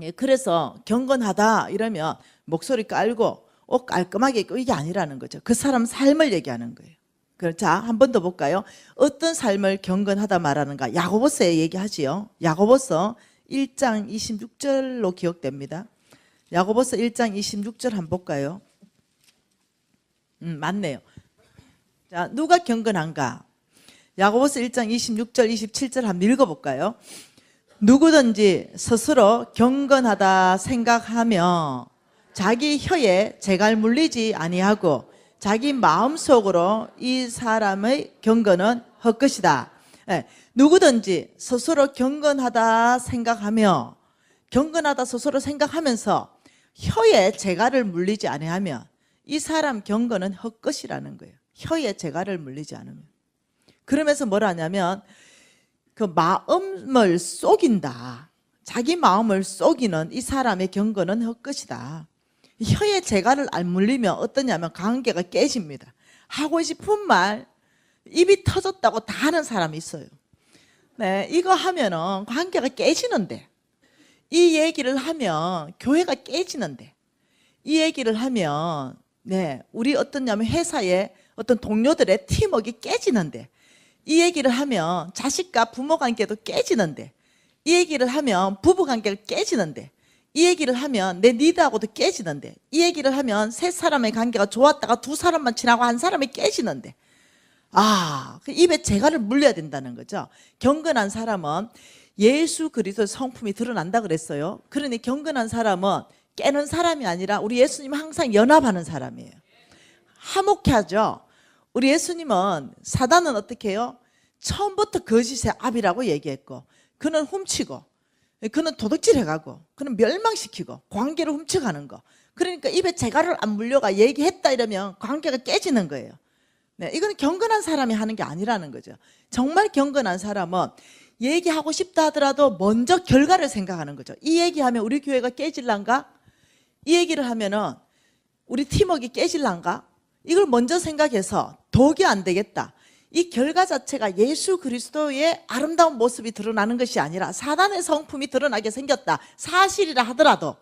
예, 그래서 경건하다 이러면 목소리 깔고 옷 깔끔하게 입고 이게 아니라는 거죠. 그 사람 삶을 얘기하는 거예요. 자, 한 번 더 볼까요? 어떤 삶을 경건하다 말하는가? 야고보서에 얘기하지요. 야고보서 1장 26절로 기억됩니다. 야고보서 1장 26절 한번 볼까요? 맞네요. 자, 누가 경건한가? 야고보서 1장 26절 27절 한번 읽어볼까요? 누구든지 스스로 경건하다 생각하며 자기 혀에 재갈 물리지 아니하고 자기 마음속으로 이 사람의 경건은 헛것이다. 네, 누구든지 스스로 경건하다 생각하며, 경건하다 스스로 생각하면서 혀에 재갈을 물리지 아니하면 이 사람 경건은 헛것이라는 거예요. 혀에 재갈을 물리지 않으면. 그러면서 뭐라 하냐면 그 마음을 속인다. 자기 마음을 속이는 이 사람의 경건은 헛것이다. 혀에 재갈을 안 물리면 어떠냐면 관계가 깨집니다. 하고 싶은 말 입이 터졌다고 다 하는 사람이 있어요. 네, 이거 하면은 관계가 깨지는데, 이 얘기를 하면 교회가 깨지는데, 이 얘기를 하면 우리 어떠냐면 회사에 어떤 동료들의 팀워크가 깨지는데, 이 얘기를 하면 자식과 부모 관계도 깨지는데, 이 얘기를 하면 부부 관계가 깨지는데, 이 얘기를 하면 내 리더하고도 깨지는데, 이 얘기를 하면 세 사람의 관계가 좋았다가 두 사람만 지나고 한 사람이 깨지는데, 그 입에 재갈을 물려야 된다는 거죠. 경건한 사람은 예수 그리스도의 성품이 드러난다 그랬어요. 그러니 경건한 사람은 깨는 사람이 아니라 우리 예수님 항상 연합하는 사람이에요. 화목하죠. 우리 예수님은 사단은 어떻게 해요? 처음부터 거짓의 압이라고 얘기했고, 그는 훔치고, 그는 도둑질해가고, 그는 멸망시키고, 관계를 훔쳐가는 거. 그러니까 입에 재갈을 안 물려가 얘기했다 이러면 관계가 깨지는 거예요. 이건 경건한 사람이 하는 게 아니라는 거죠. 정말 경건한 사람은 얘기하고 싶다 하더라도 먼저 결과를 생각하는 거죠. 이 얘기하면 우리 교회가 깨질란가? 이 얘기를 하면은 우리 팀워크가 깨질란가? 이걸 먼저 생각해서 독이 안 되겠다. 이 결과 자체가 예수 그리스도의 아름다운 모습이 드러나는 것이 아니라 사단의 성품이 드러나게 생겼다. 사실이라 하더라도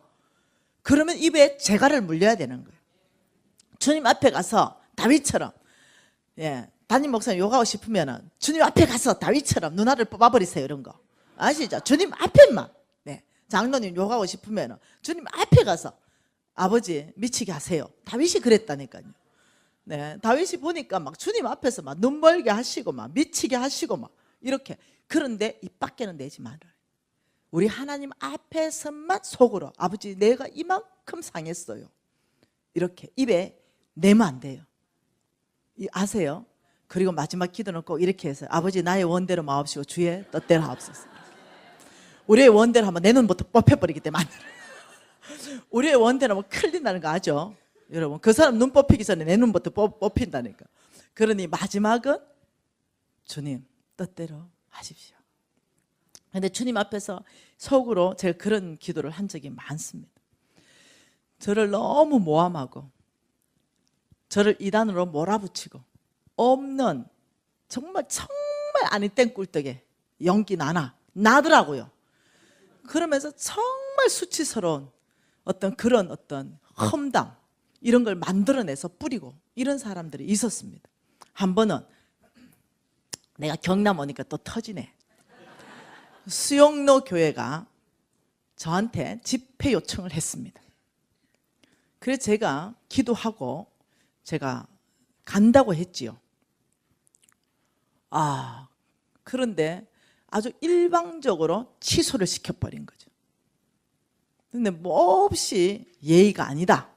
그러면 입에 재갈을 물려야 되는 거예요. 주님 앞에 가서 다윗처럼, 담임 목사님 욕하고 싶으면은 주님 앞에 가서 다윗처럼 누나를 뽑아버리세요. 이런 거 아시죠? 주님 앞에만. 장로님 욕하고 싶으면은 주님 앞에 가서 아버지 미치게 하세요. 다윗이 그랬다니까요. 다윗이 보니까 막 주님 앞에서 막 눈멀게 하시고 막 미치게 하시고 막 이렇게. 그런데 입 밖에는 내지 말아요. 우리 하나님 앞에서만 속으로 아버지 내가 이만큼 상했어요. 이렇게 입에 내면 안 돼요. 아세요? 그리고 마지막 기도는 꼭 이렇게 해서 아버지 나의 원대로 마옵시고 주의 뜻대로 하옵소서. 우리의 원대로 하면 내 눈부터 뽑혀버리기 때문에 우리의 원대로 하면 큰일 나는 거 아죠? 여러분 그 사람 눈 뽑히기 전에 내 눈부터 뽑힌다니까. 그러니 마지막은 주님 뜻대로 하십시오. 그런데 주님 앞에서 속으로 제가 그런 기도를 한 적이 많습니다. 저를 너무 모함하고 저를 이단으로 몰아붙이고 없는 정말 아니 땡꿀떡에 연기 나더라고요. 그러면서 정말 수치스러운 그런 험담 이런 걸 만들어내서 뿌리고 이런 사람들이 있었습니다. 한 번은 내가 경남 오니까 또 터지네. 수영로 교회가 저한테 집회 요청을 했습니다. 그래서 제가 기도하고 제가 간다고 했지요. 그런데 아주 일방적으로 취소를 시켜버린 거죠. 근데 몹시 예의가 아니다.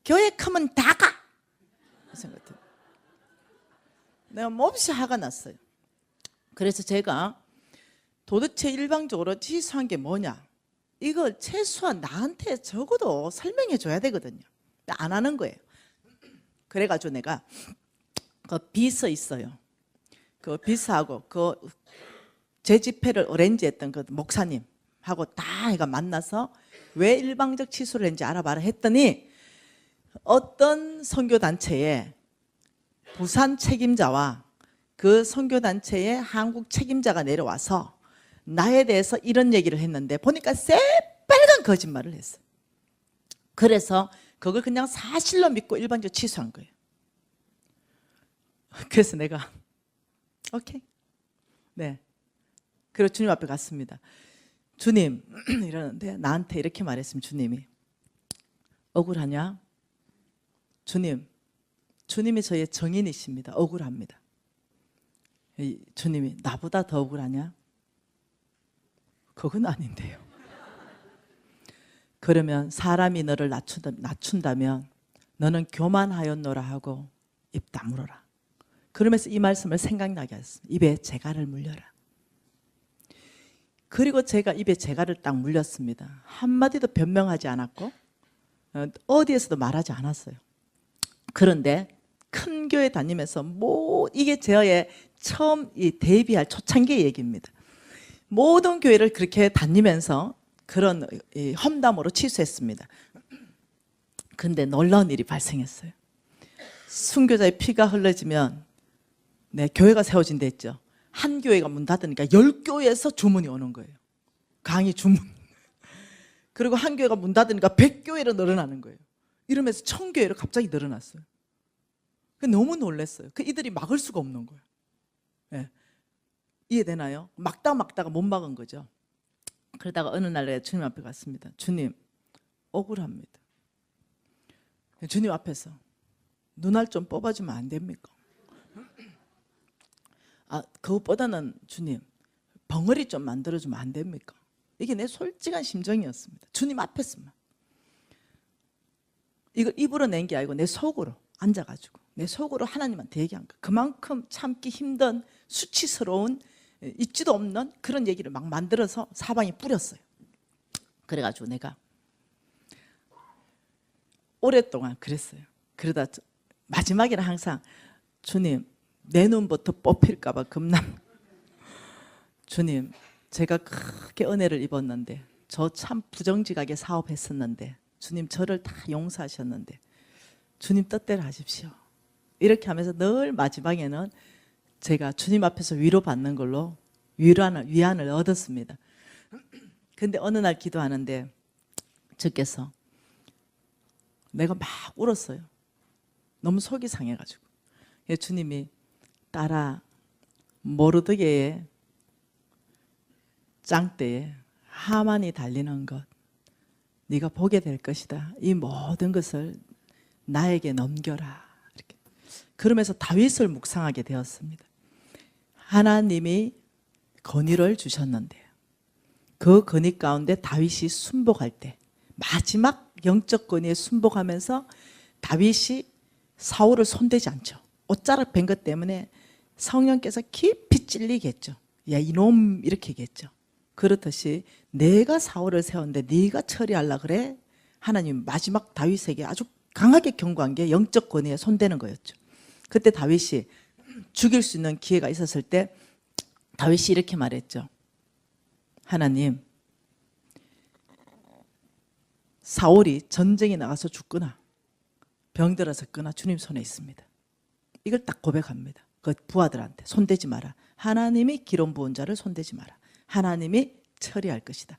교회 크면 다 가! 생각해요. 내가 몹시 화가 났어요. 그래서 제가 도대체 일방적으로 취소한 게 뭐냐? 이걸 최소한 나한테 적어도 설명해 줘야 되거든요. 안 하는 거예요. 그래가지고 내가 그 비서 있어요. 그 비서하고 제 집회를 어렌지 했던 그 목사님하고 다 해가 만나서 왜 일방적 취소를 했는지 알아봐라 했더니 어떤 선교단체에 부산 책임자와 그 선교단체의 한국 책임자가 내려와서 나에 대해서 이런 얘기를 했는데 보니까 새빨간 거짓말을 했어요. 그래서 그걸 그냥 사실로 믿고 일반적으로 취소한 거예요. 그래서 내가 오케이. 그리고 주님 앞에 갔습니다. 주님 이러는데 나한테 이렇게 말했으면 주님이 억울하냐? 주님이 저의 정인이십니다. 억울합니다. 주님이 나보다 더 억울하냐? 그건 아닌데요. 그러면 사람이 너를 낮춘다면 너는 교만하였노라 하고 입 다물어라. 그러면서 이 말씀을 생각나게 하셨습니다. 입에 재갈을 물려라. 그리고 제가 입에 재갈을 딱 물렸습니다. 한마디도 변명하지 않았고 어디에서도 말하지 않았어요. 그런데 큰 교회 다니면서 이게 저의 처음 데뷔할 초창기 얘기입니다. 모든 교회를 그렇게 다니면서 그런 험담으로 취소했습니다. 근데 놀라운 일이 발생했어요. 순교자의 피가 흘러지면 교회가 세워진다 했죠. 한 교회가 문 닫으니까 10교회에서 주문이 오는 거예요. 강의 주문. 그리고 한 교회가 문 닫으니까 100교회로 늘어나는 거예요. 이러면서 1000교회로 갑자기 늘어났어요. 너무 놀랐어요. 이들이 막을 수가 없는 거예요. 네. 이해되나요? 막다가 못 막은 거죠. 그러다가 어느 날 내가 주님 앞에 갔습니다. 주님, 억울합니다. 주님 앞에서 눈알 좀 뽑아주면 안 됩니까? 그것보다는 주님, 벙어리 좀 만들어주면 안 됩니까? 이게 내 솔직한 심정이었습니다. 주님 앞에서만. 이걸 입으로 낸 게 아니고 내 속으로 앉아가지고 내 속으로 하나님한테 얘기한 거예요. 그만큼 참기 힘든 수치스러운 있지도 없는 그런 얘기를 막 만들어서 사방에 뿌렸어요. 그래가지고 내가 오랫동안 그랬어요. 그러다 마지막에는 항상 주님, 내 눈부터 뽑힐까 봐 겁나. 주님, 제가 크게 은혜를 입었는데 저 참 부정직하게 사업했었는데 주님 저를 다 용서하셨는데 주님 뜻대로 하십시오. 이렇게 하면서 늘 마지막에는 제가 주님 앞에서 위로받는 걸로 위안을 얻었습니다. 근데 어느 날 기도하는데 주께서, 내가 막 울었어요. 너무 속이 상해가지고. 주님이, 딸아, 모르드게의 짱대에 하만이 달리는 것 네가 보게 될 것이다. 이 모든 것을 나에게 넘겨라. 이렇게. 그러면서 다윗을 묵상하게 되었습니다. 하나님이 건의를 주셨는데 그 건의 가운데 다윗이 순복할 때 마지막 영적 건의에 순복하면서 다윗이 사울을 손대지 않죠. 옷자락 뺀 것 때문에 성령께서 깊이 찔리겠죠. 야 이놈 이렇게 얘기했죠. 그렇듯이 내가 사울을 세웠는데 네가 처리하려 그래? 하나님 마지막 다윗에게 아주 강하게 경고한 게 영적 권위에 손대는 거였죠. 그때 다윗이 죽일 수 있는 기회가 있었을 때 다윗이 이렇게 말했죠. 하나님, 사울이 전쟁에 나가서 죽거나 병들어서 거나 주님 손에 있습니다. 이걸 딱 고백합니다. 그 부하들한테 손대지 마라. 하나님이 기름 부은 자를 손대지 마라. 하나님이 처리할 것이다.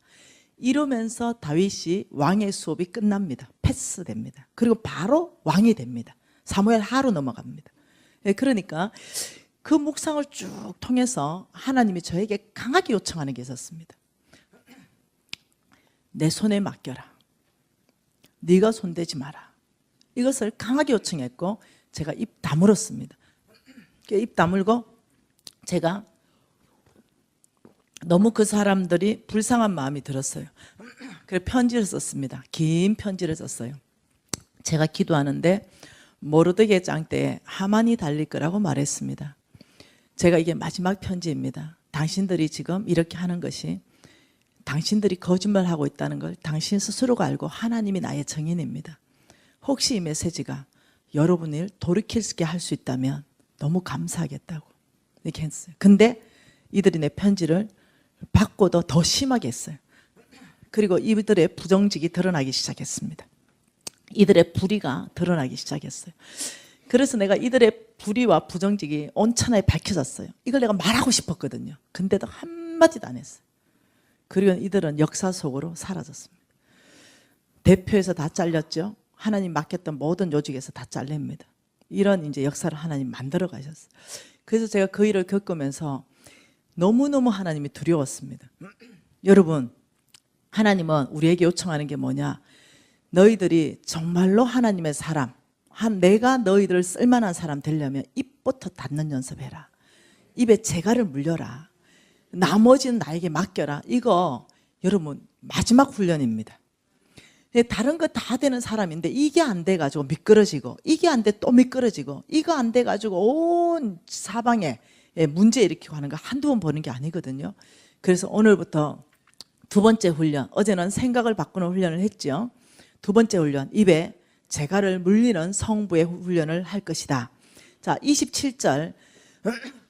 이러면서 다윗이 왕의 수업이 끝납니다. 패스됩니다. 그리고 바로 왕이 됩니다. 사무엘 하로 넘어갑니다. 그러니까 그 묵상을 쭉 통해서 하나님이 저에게 강하게 요청하는 게 있었습니다. 내 손에 맡겨라. 네가 손대지 마라. 이것을 강하게 요청했고 제가 입 다물었습니다. 입 다물고 제가 너무 그 사람들이 불쌍한 마음이 들었어요. 그래서 편지를 썼습니다. 긴 편지를 썼어요. 제가 기도하는데 모르드게 짱때에 하만이 달릴 거라고 말했습니다. 제가 이게 마지막 편지입니다. 당신들이 지금 이렇게 하는 것이 당신들이 거짓말하고 있다는 걸 당신 스스로가 알고 하나님이 나의 증인입니다. 혹시 이 메시지가 여러분을 돌이키게 할 수 있다면 너무 감사하겠다고 이렇게 했어요. 근데 이들이 내 편지를 받고도 더 심하게 했어요. 그리고 이들의 부정직이 드러나기 시작했습니다. 이들의 불의가 드러나기 시작했어요. 그래서 내가 이들의 불의와 부정직이 온천하에 밝혀졌어요. 이걸 내가 말하고 싶었거든요. 근데도 한마디도 안 했어요. 그리고 이들은 역사 속으로 사라졌습니다. 대표에서 다 잘렸죠. 하나님 맡겼던 모든 요직에서 다 잘립니다. 이런 이제 역사를 하나님 만들어 가셨어요. 그래서 제가 그 일을 겪으면서 너무너무 하나님이 두려웠습니다. 여러분, 하나님은 우리에게 요청하는 게 뭐냐? 너희들이 정말로 하나님의 사람, 내가 너희들을 쓸만한 사람 되려면 입부터 닫는 연습해라. 입에 재갈을 물려라. 나머지는 나에게 맡겨라. 이거 여러분 마지막 훈련입니다. 다른 거 다 되는 사람인데 이게 안 돼가지고 미끄러지고 이게 안 돼 또 미끄러지고 이거 안 돼가지고 온 사방에 문제 일으키고 하는 거 한두 번 보는 게 아니거든요. 그래서 오늘부터 두 번째 훈련, 어제는 생각을 바꾸는 훈련을 했죠. 두 번째 훈련, 입에 재갈을 물리는 성부의 훈련을 할 것이다. 자, 27절.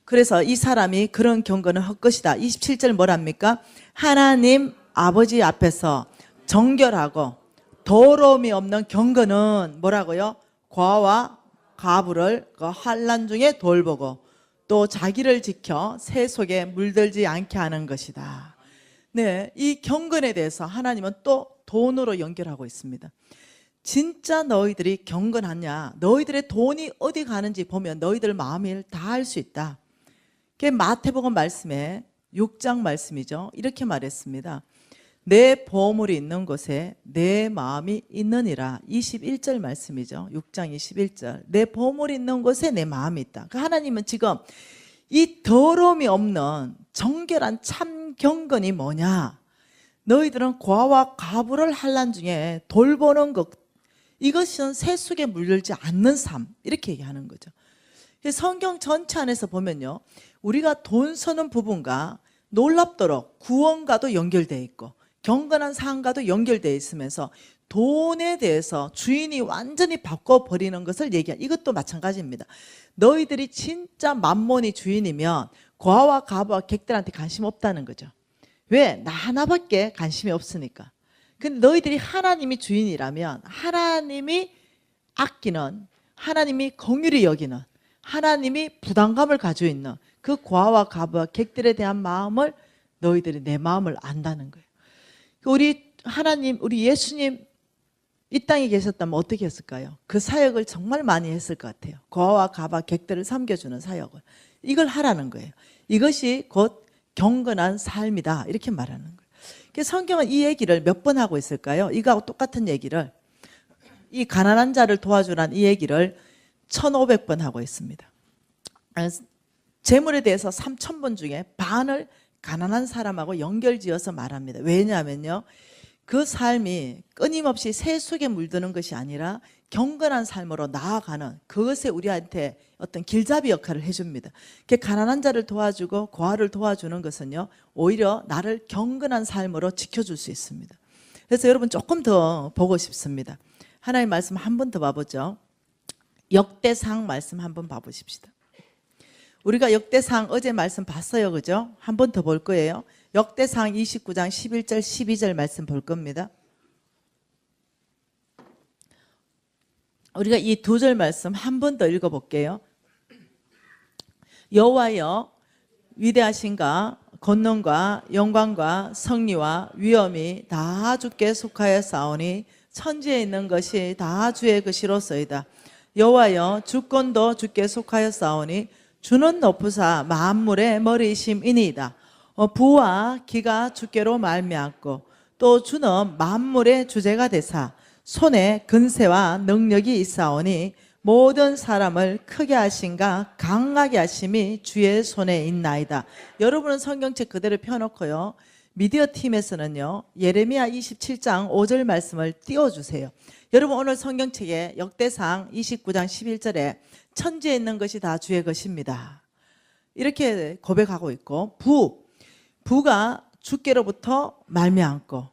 그래서 이 사람이 그런 경건을 할 것이다. 27절 뭐랍니까? 하나님 아버지 앞에서 정결하고 더러움이 없는 경건은 뭐라고요? 과와 가부를 그 환난 중에 돌보고 또 자기를 지켜 새 속에 물들지 않게 하는 것이다. 네, 이 경건에 대해서 하나님은 또 돈으로 연결하고 있습니다. 진짜 너희들이 경건하냐? 너희들의 돈이 어디 가는지 보면 너희들 마음을 다 알 수 있다. 그게 마태복음 말씀에 6장 말씀이죠. 이렇게 말했습니다. 내 보물이 있는 곳에 내 마음이 있느니라. 21절 말씀이죠. 6장 21절. 내 보물이 있는 곳에 내 마음이 있다. 그 하나님은 지금 이 더러움이 없는 정결한 참 경건이 뭐냐? 너희들은 과와 가부를 환난 중에 돌보는 것, 이것은 세속에 물들지 않는 삶, 이렇게 얘기하는 거죠. 성경 전체 안에서 보면요, 우리가 돈 쓰는 부분과 놀랍도록 구원과도 연결되어 있고 경건한 삶과도 연결되어 있으면서 돈에 대해서 주인이 완전히 바꿔버리는 것을 얘기한, 이것도 마찬가지입니다. 너희들이 진짜 만몬이 주인이면 과와 가부와 객들한테 관심 없다는 거죠. 왜? 나 하나밖에 관심이 없으니까. 근데 너희들이 하나님이 주인이라면 하나님이 아끼는, 하나님이 긍휼히 여기는, 하나님이 부담감을 가지고 있는 그 과와 가부와 객들에 대한 마음을 너희들이 내 마음을 안다는 거예요. 우리 하나님, 우리 예수님 이 땅에 계셨다면 어떻게 했을까요? 그 사역을 정말 많이 했을 것 같아요. 과와 가부와 객들을 섬겨주는 사역을. 이걸 하라는 거예요. 이것이 곧 경건한 삶이다, 이렇게 말하는 거예요. 성경은 이 얘기를 몇 번 하고 있을까요? 이거하고 똑같은 얘기를, 이 가난한 자를 도와주라는 이 얘기를 1500번 하고 있습니다. 재물에 대해서 3000번 중에 반을 가난한 사람하고 연결지어서 말합니다. 왜냐하면요, 그 삶이 끊임없이 세속에 물드는 것이 아니라 경건한 삶으로 나아가는, 그것에 우리한테 어떤 길잡이 역할을 해줍니다. 가난한 자를 도와주고 고아를 도와주는 것은요, 오히려 나를 경건한 삶으로 지켜줄 수 있습니다. 그래서 여러분 조금 더 보고 싶습니다. 하나님 말씀 한 번 더 봐보죠. 역대상 말씀 한번 봐보십시다. 우리가 역대상 어제 말씀 봤어요, 그죠? 한 번 더 볼 거예요. 역대상 29장 11절 12절 말씀 볼 겁니다. 우리가 이 두 절 말씀 한 번 더 읽어볼게요. 여호와여, 위대하신가, 권능과 영광과 성리와 위엄이 다 주께 속하였사오니 천지에 있는 것이 다 주의 것이로소이다. 여호와여, 주권도 주께 속하였사오니 주는 높으사 만물의 머리이심이니이다. 부와 기가 주께로 말미암고 또 주는 만물의 주제가 되사 손에 근세와 능력이 있사오니 모든 사람을 크게 하신가 강하게 하심이 주의 손에 있나이다. 여러분은 성경책 그대로 펴놓고요, 미디어 팀에서는요 예레미야 27장 5절 말씀을 띄워주세요. 여러분 오늘 성경책에 역대상 29장 11절에 천지에 있는 것이 다 주의 것입니다, 이렇게 고백하고 있고, 부가 주께로부터 말미암고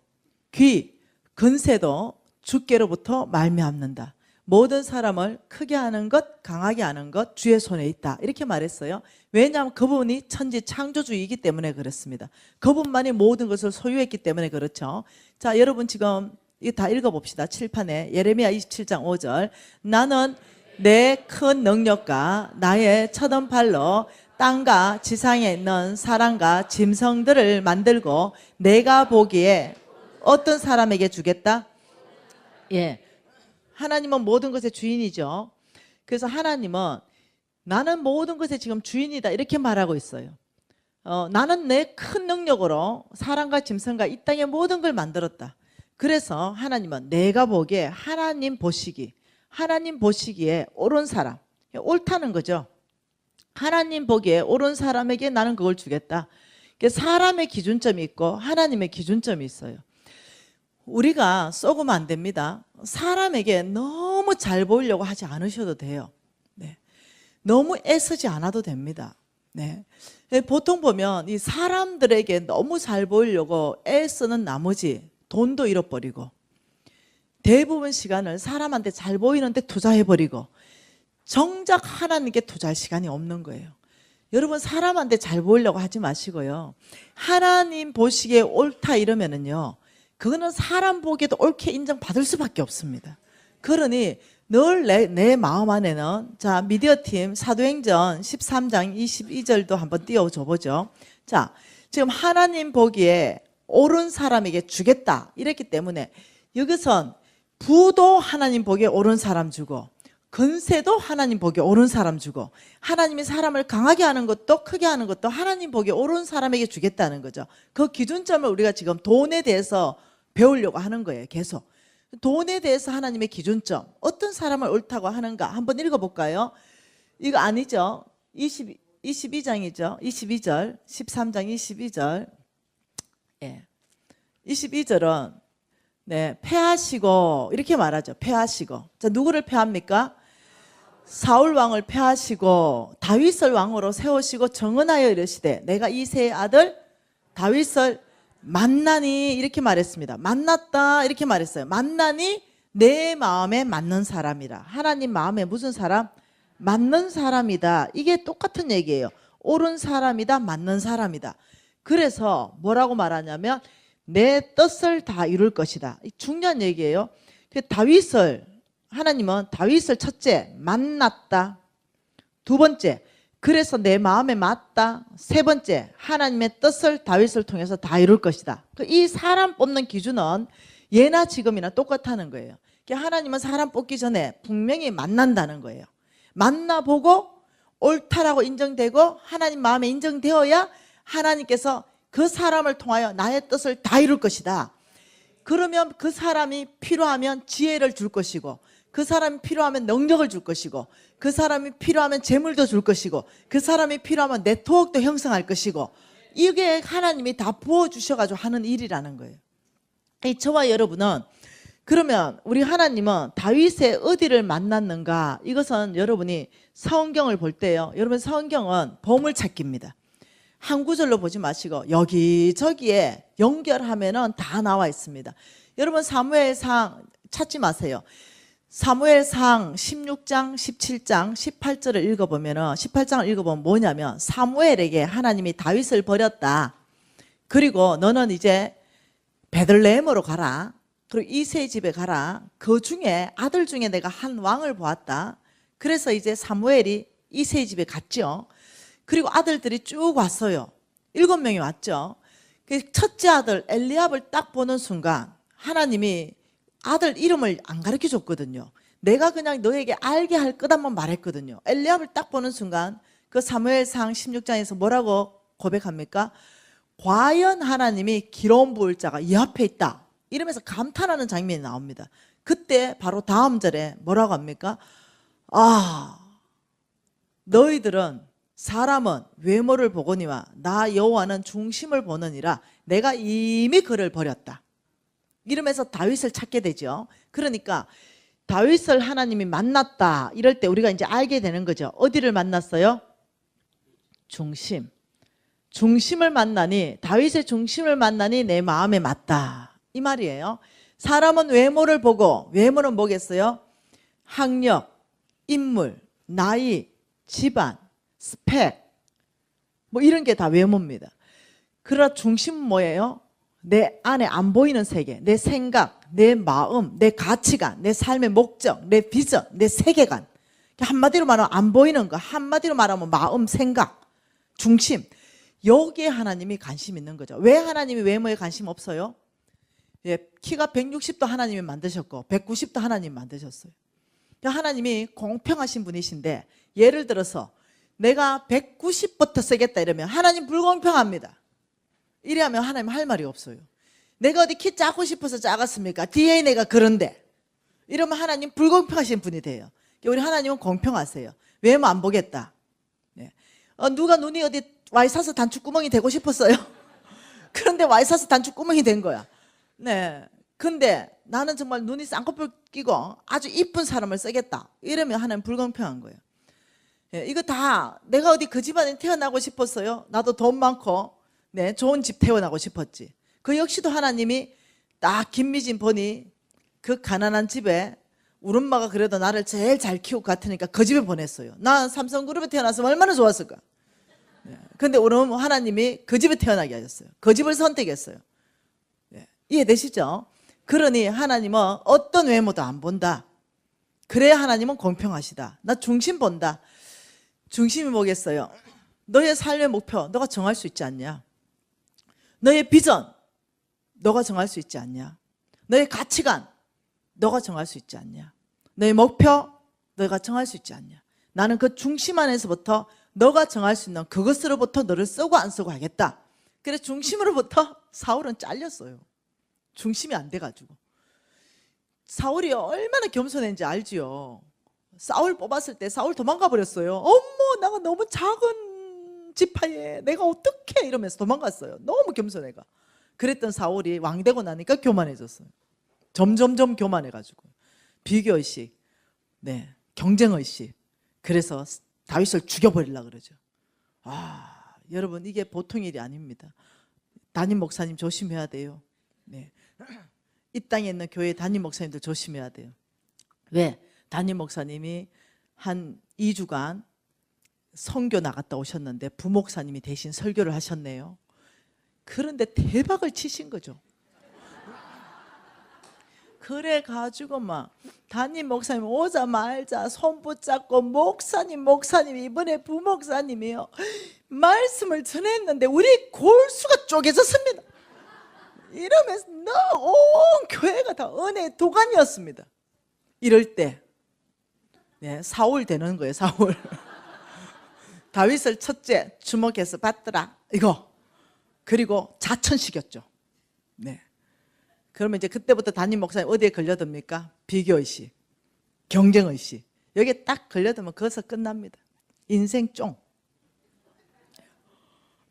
귀, 근세도 주께로부터 말미암는다. 모든 사람을 크게 하는 것, 강하게 하는 것 주의 손에 있다, 이렇게 말했어요. 왜냐하면 그분이 천지 창조주이기 때문에 그렇습니다. 그분만이 모든 것을 소유했기 때문에 그렇죠. 자, 여러분 지금 이거 다 읽어봅시다. 칠판에 예레미야 27장 5절. 나는 내 큰 능력과 나의 쳐든 팔로 땅과 지상에 있는 사람과 짐승들을 만들고 내가 보기에 어떤 사람에게 주겠다? 예, 하나님은 모든 것의 주인이죠. 그래서 하나님은 나는 모든 것의 지금 주인이다, 이렇게 말하고 있어요. 나는 내 큰 능력으로 사람과 짐승과 이 땅의 모든 걸 만들었다. 그래서 하나님은 내가 보기에, 하나님 보시기에 옳은 사람, 옳다는 거죠. 하나님 보기에 옳은 사람에게 나는 그걸 주겠다. 사람의 기준점이 있고 하나님의 기준점이 있어요. 우리가 쏘으면 안 됩니다. 사람에게 너무 잘 보이려고 하지 않으셔도 돼요. 네. 너무 애쓰지 않아도 됩니다. 네. 보통 보면 이 사람들에게 너무 잘 보이려고 애쓰는 나머지 돈도 잃어버리고 대부분 시간을 사람한테 잘 보이는데 투자해버리고 정작 하나님께 투자할 시간이 없는 거예요. 여러분 사람한테 잘 보이려고 하지 마시고요, 하나님 보시기에 옳다 이러면은요, 그거는 사람 보기에도 옳게 인정받을 수밖에 없습니다. 그러니 늘 내 마음 안에는, 자, 미디어팀 사도행전 13장 22절도 한번 띄워줘 보죠. 자, 지금 하나님 보기에 옳은 사람에게 주겠다 이랬기 때문에 여기선 부도 하나님 보기에 옳은 사람 주고 건세도 하나님 보기에 옳은 사람 주고 하나님이 사람을 강하게 하는 것도 크게 하는 것도 하나님 보기에 옳은 사람에게 주겠다는 거죠. 그 기준점을 우리가 지금 돈에 대해서 배우려고 하는 거예요. 계속 돈에 대해서 하나님의 기준점, 어떤 사람을 옳다고 하는가 한번 읽어볼까요? 이거 아니죠? 22장이죠. 22절 13장 22절 22절은 패하시고 이렇게 말하죠. 패하시고. 자, 누구를 패합니까? 사울 왕을 패하시고 다윗을 왕으로 세우시고 정언하여 이르시되 내가 이새의 아들 다윗을 만나니 이렇게 말했습니다. 만났다 이렇게 말했어요. 만나니 내 마음에 맞는 사람이라. 하나님 마음에 무슨 사람? 맞는 사람이다. 이게 똑같은 얘기예요. 옳은 사람이다, 맞는 사람이다. 그래서 뭐라고 말하냐면 내 뜻을 다 이룰 것이다. 중요한 얘기예요. 하나님은 다윗을 첫째 만났다. 두 번째 그래서 내 마음에 맞다. 세 번째 하나님의 뜻을 다윗을 통해서 다 이룰 것이다. 이 사람 뽑는 기준은 예나 지금이나 똑같다는 거예요. 하나님은 사람 뽑기 전에 분명히 만난다는 거예요. 만나보고 옳다라고 인정되고 하나님 마음에 인정되어야 하나님께서 그 사람을 통하여 나의 뜻을 다 이룰 것이다. 그러면 그 사람이 필요하면 지혜를 줄 것이고 그 사람이 필요하면 능력을 줄 것이고 그 사람이 필요하면 재물도 줄 것이고 그 사람이 필요하면 네트워크도 형성할 것이고 이게 하나님이 다 부어주셔가지고 하는 일이라는 거예요. 저와 여러분은 그러면 우리 하나님은 다윗의 어디를 만났는가? 이것은 여러분이 성경을 볼 때요. 여러분 성경은 보물찾기입니다. 한 구절로 보지 마시고 여기저기에 연결하면은 다 나와 있습니다. 여러분 사무엘상 찾지 마세요. 사무엘상 16장, 17장, 18절을 읽어보면은 18장을 읽어보면 뭐냐면 사무엘에게 하나님이 다윗을 버렸다. 그리고 너는 이제 베들레헴으로 가라. 그리고 이새의 집에 가라. 그 중에 아들 중에 내가 한 왕을 보았다. 그래서 이제 사무엘이 이새의 집에 갔죠. 그리고 아들들이 쭉 왔어요. 7명이 왔죠. 첫째 아들 엘리압을 딱 보는 순간 하나님이 아들 이름을 안 가르쳐 줬거든요. 내가 그냥 너에게 알게 할 것 한번 말했거든요. 엘리압을 딱 보는 순간 그 사무엘상 16장에서 뭐라고 고백합니까? 과연 하나님이 기름 부을 자가 이 앞에 있다. 이러면서 감탄하는 장면이 나옵니다. 그때 바로 다음 절에 뭐라고 합니까? 너희들은 사람은 외모를 보거니와 나 여호와는 중심을 보느니라. 내가 이미 그를 버렸다. 이러면서 다윗을 찾게 되죠. 그러니까 다윗을 하나님이 만났다. 이럴 때 우리가 이제 알게 되는 거죠. 어디를 만났어요? 중심을 만나니 다윗의 중심을 만나니 내 마음에 맞다. 이 말이에요. 사람은 외모를 보고 외모는 뭐겠어요? 학력, 인물, 나이, 집안, 스펙 뭐 이런 게 다 외모입니다. 그러나 중심은 뭐예요? 내 안에 안 보이는 세계, 내 생각, 내 마음, 내 가치관, 내 삶의 목적, 내 비전, 내 세계관. 한마디로 말하면 안 보이는 거, 한마디로 말하면 마음, 생각, 중심. 여기에 하나님이 관심 있는 거죠. 왜 하나님이 외모에 관심 없어요? 키가 160도 하나님이 만드셨고 190도 하나님이 만드셨어요. 하나님이 공평하신 분이신데 예를 들어서 내가 190부터 쓰겠다 이러면 하나님 불공평합니다. 이래하면 하나님 할 말이 없어요. 내가 어디 키 작고 싶어서 작았습니까? DNA가 그런데 이러면 하나님 불공평하신 분이 돼요. 우리 하나님은 공평하세요. 외모 안 보겠다. 누가 눈이 어디 와이사스 단추구멍이 되고 싶었어요. 그런데 와이사스 단추구멍이 된 거야. 근데 나는 정말 눈이 쌍꺼풀 끼고 아주 이쁜 사람을 쓰겠다. 이러면 하나님 불공평한 거예요. 이거 다 내가 어디 그 집안에 태어나고 싶었어요. 나도 돈 많고 좋은 집 태어나고 싶었지. 그 역시도 하나님이 딱 김미진 보니 그 가난한 집에 우리 엄마가 그래도 나를 제일 잘 키우고 같으니까 그 집에 보냈어요. 나 삼성그룹에 태어났으면 얼마나 좋았을까. 근데 우리 하나님이 그 집에 태어나게 하셨어요. 그 집을 선택했어요. 이해되시죠? 그러니 하나님은 어떤 외모도 안 본다. 그래야 하나님은 공평하시다. 나 중심 본다. 중심이 뭐겠어요? 너의 삶의 목표 너가 정할 수 있지 않냐? 너의 비전 너가 정할 수 있지 않냐? 너의 가치관, 너가 정할 수 있지 않냐? 너의 목표, 너가 정할 수 있지 않냐? 나는 그 중심 안에서부터 너가 정할 수 있는 그것으로부터 너를 쓰고 안 쓰고 하겠다. 그래서 중심으로부터 사울은 잘렸어요. 중심이 안 돼가지고. 사울이 얼마나 겸손했는지 알지요. 사울 뽑았을 때 사울 도망가 버렸어요. 어머, 내가 너무 작은 지파에 내가 어떻게 이러면서 도망갔어요. 너무 겸손해가. 그랬던 사울이 왕 되고 나니까 교만해졌어요. 점점점 교만해가지고. 비교의식, 네, 경쟁의식. 그래서 다윗을 죽여버리려고 그러죠. 여러분, 이게 보통 일이 아닙니다. 담임 목사님 조심해야 돼요. 네. 이 땅에 있는 교회 담임 목사님들 조심해야 돼요. 왜? 담임 목사님이 한 2주간 선교 나갔다 오셨는데 부목사님이 대신 설교를 하셨네요. 그런데 대박을 치신 거죠. 그래가지고 막 담임 목사님 오자마자 손 붙잡고 목사님 이번에 부목사님이요 말씀을 전했는데 우리 골수가 쪼개졌습니다. 이러면서 온 교회가 다 은혜의 도가니였습니다. 이럴 때 네, 사울 되는 거예요. 사울. 다윗을 첫째 주목해서 받더라 이거. 그리고 자천시켰죠. 네. 그러면 이제 그때부터 담임 목사님 어디에 걸려듭니까? 비교의식, 경쟁의식. 여기에 딱 걸려들면 거기서 끝납니다. 인생 쫑.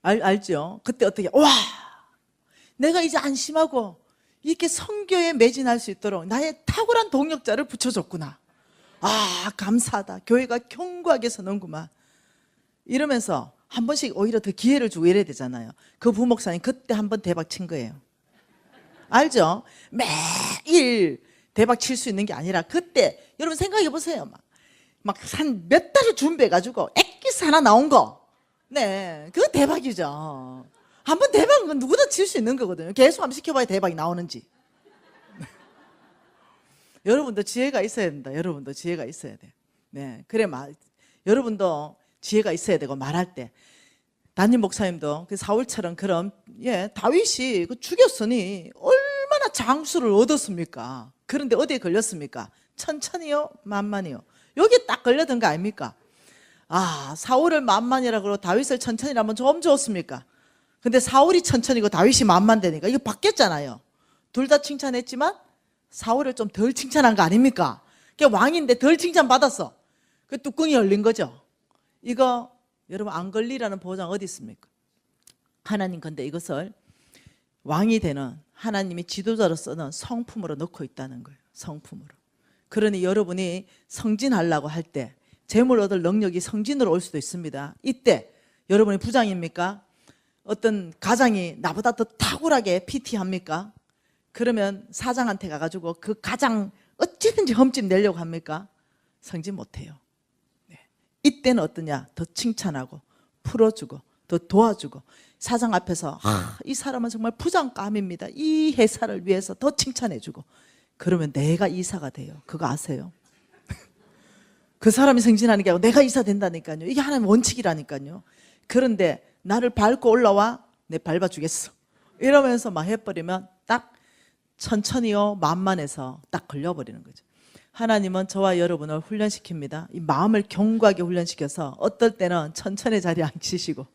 알죠? 그때 어떻게 와 내가 이제 안심하고 이렇게 선교에 매진할 수 있도록 나의 탁월한 동력자를 붙여줬구나. 감사하다. 교회가 견고하게 서는구만. 이러면서 한 번씩 오히려 더 기회를 주고 이래야 되잖아요. 그 부목사님 그때 한 번 대박 친 거예요. 알죠? 매일 대박 칠 수 있는 게 아니라 그때 여러분 생각해 보세요. 막 한 몇 달을 준비해가지고 액기스 하나 나온 거. 네, 그거 대박이죠. 한번 대박은 건 누구나 칠 수 있는 거거든요. 계속 한번 시켜봐야 대박이 나오는지. 여러분도 지혜가 있어야 된다. 여러분도 지혜가 있어야 돼. 네, 그래 여러분도 지혜가 있어야 되고 말할 때 담임 목사님도 그 사울처럼 그런 다윗이 죽였으니 얼마나 장수를 얻었습니까? 그런데 어디에 걸렸습니까? 천천히요, 만만히요. 여기 딱 걸려든 거 아닙니까? 사울을 만만이라 그러고 다윗을 천천히라면 좀 좋습니까? 근데 사울이 천천히고 다윗이 만만되니까 이거 바뀌었잖아요. 둘 다 칭찬했지만 사울을 좀 덜 칭찬한 거 아닙니까? 그러니까 왕인데 덜 칭찬받았어. 그 뚜껑이 열린 거죠. 이거 여러분 안 걸리라는 보장 어디 있습니까? 하나님 근데 이것을 왕이 되는 하나님이 지도자로 쓰는 성품으로 넣고 있다는 거예요. 성품으로. 그러니 여러분이 성진하려고 할 때 재물 얻을 능력이 성진으로 올 수도 있습니다. 이때 여러분이 부장입니까? 어떤 가장이 나보다 더 탁월하게 PT합니까? 그러면 사장한테 가가지고 그 가장 어찌든지 흠집 내려고 합니까? 성진 못해요. 네. 이때는 어떠냐? 더 칭찬하고 풀어주고 더 도와주고 사장 앞에서 이 사람은 정말 부장감입니다. 이 회사를 위해서 더 칭찬해주고 그러면 내가 이사가 돼요. 그거 아세요? 그 사람이 승진하는 게 아니고 내가 이사 된다니까요. 이게 하나님의 원칙이라니까요. 그런데 나를 밟고 올라와 내 밟아주겠어 이러면서 막 해버리면 딱 천천히요 만만해서 딱 걸려버리는 거죠. 하나님은 저와 여러분을 훈련시킵니다. 이 마음을 견고하게 훈련시켜서 어떨 때는 천천히 자리에 앉히시고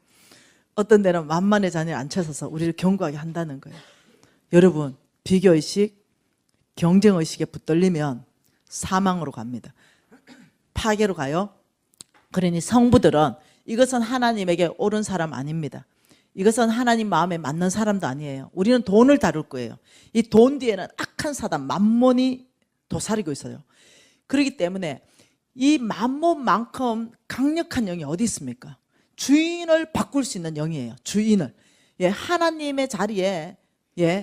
어떤 때는 만만의 자리에 앉혀서 우리를 견고하게 한다는 거예요. 여러분 비교의식, 경쟁의식에 붙들리면 사망으로 갑니다. 파괴로 가요. 그러니 성부들은 이것은 하나님에게 옳은 사람 아닙니다. 이것은 하나님 마음에 맞는 사람도 아니에요. 우리는 돈을 다룰 거예요. 이 돈 뒤에는 악한 사단 만몬이 도사리고 있어요. 그렇기 때문에 이 만몬만큼 강력한 영이 어디 있습니까? 주인을 바꿀 수 있는 영이에요. 주인을. 하나님의 자리에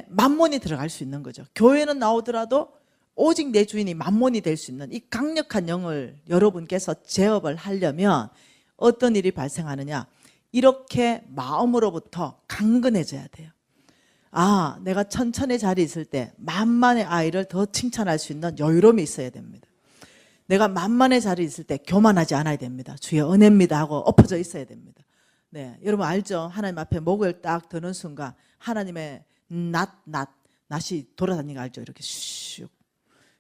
만몬이 들어갈 수 있는 거죠. 교회는 나오더라도 오직 내 주인이 만몬이 될 수 있는 이 강력한 영을 여러분께서 제압을 하려면 어떤 일이 발생하느냐? 이렇게 마음으로부터 강건해져야 돼요. 내가 천천히 자리에 있을 때 만만의 아이를 더 칭찬할 수 있는 여유로움이 있어야 됩니다. 내가 만만의 자리에 있을 때 교만하지 않아야 됩니다. 주의 은혜입니다 하고 엎어져 있어야 됩니다. 네, 여러분 알죠? 하나님 앞에 목을 딱 드는 순간 하나님의 낫이 돌아다니는 거 알죠? 이렇게 슉.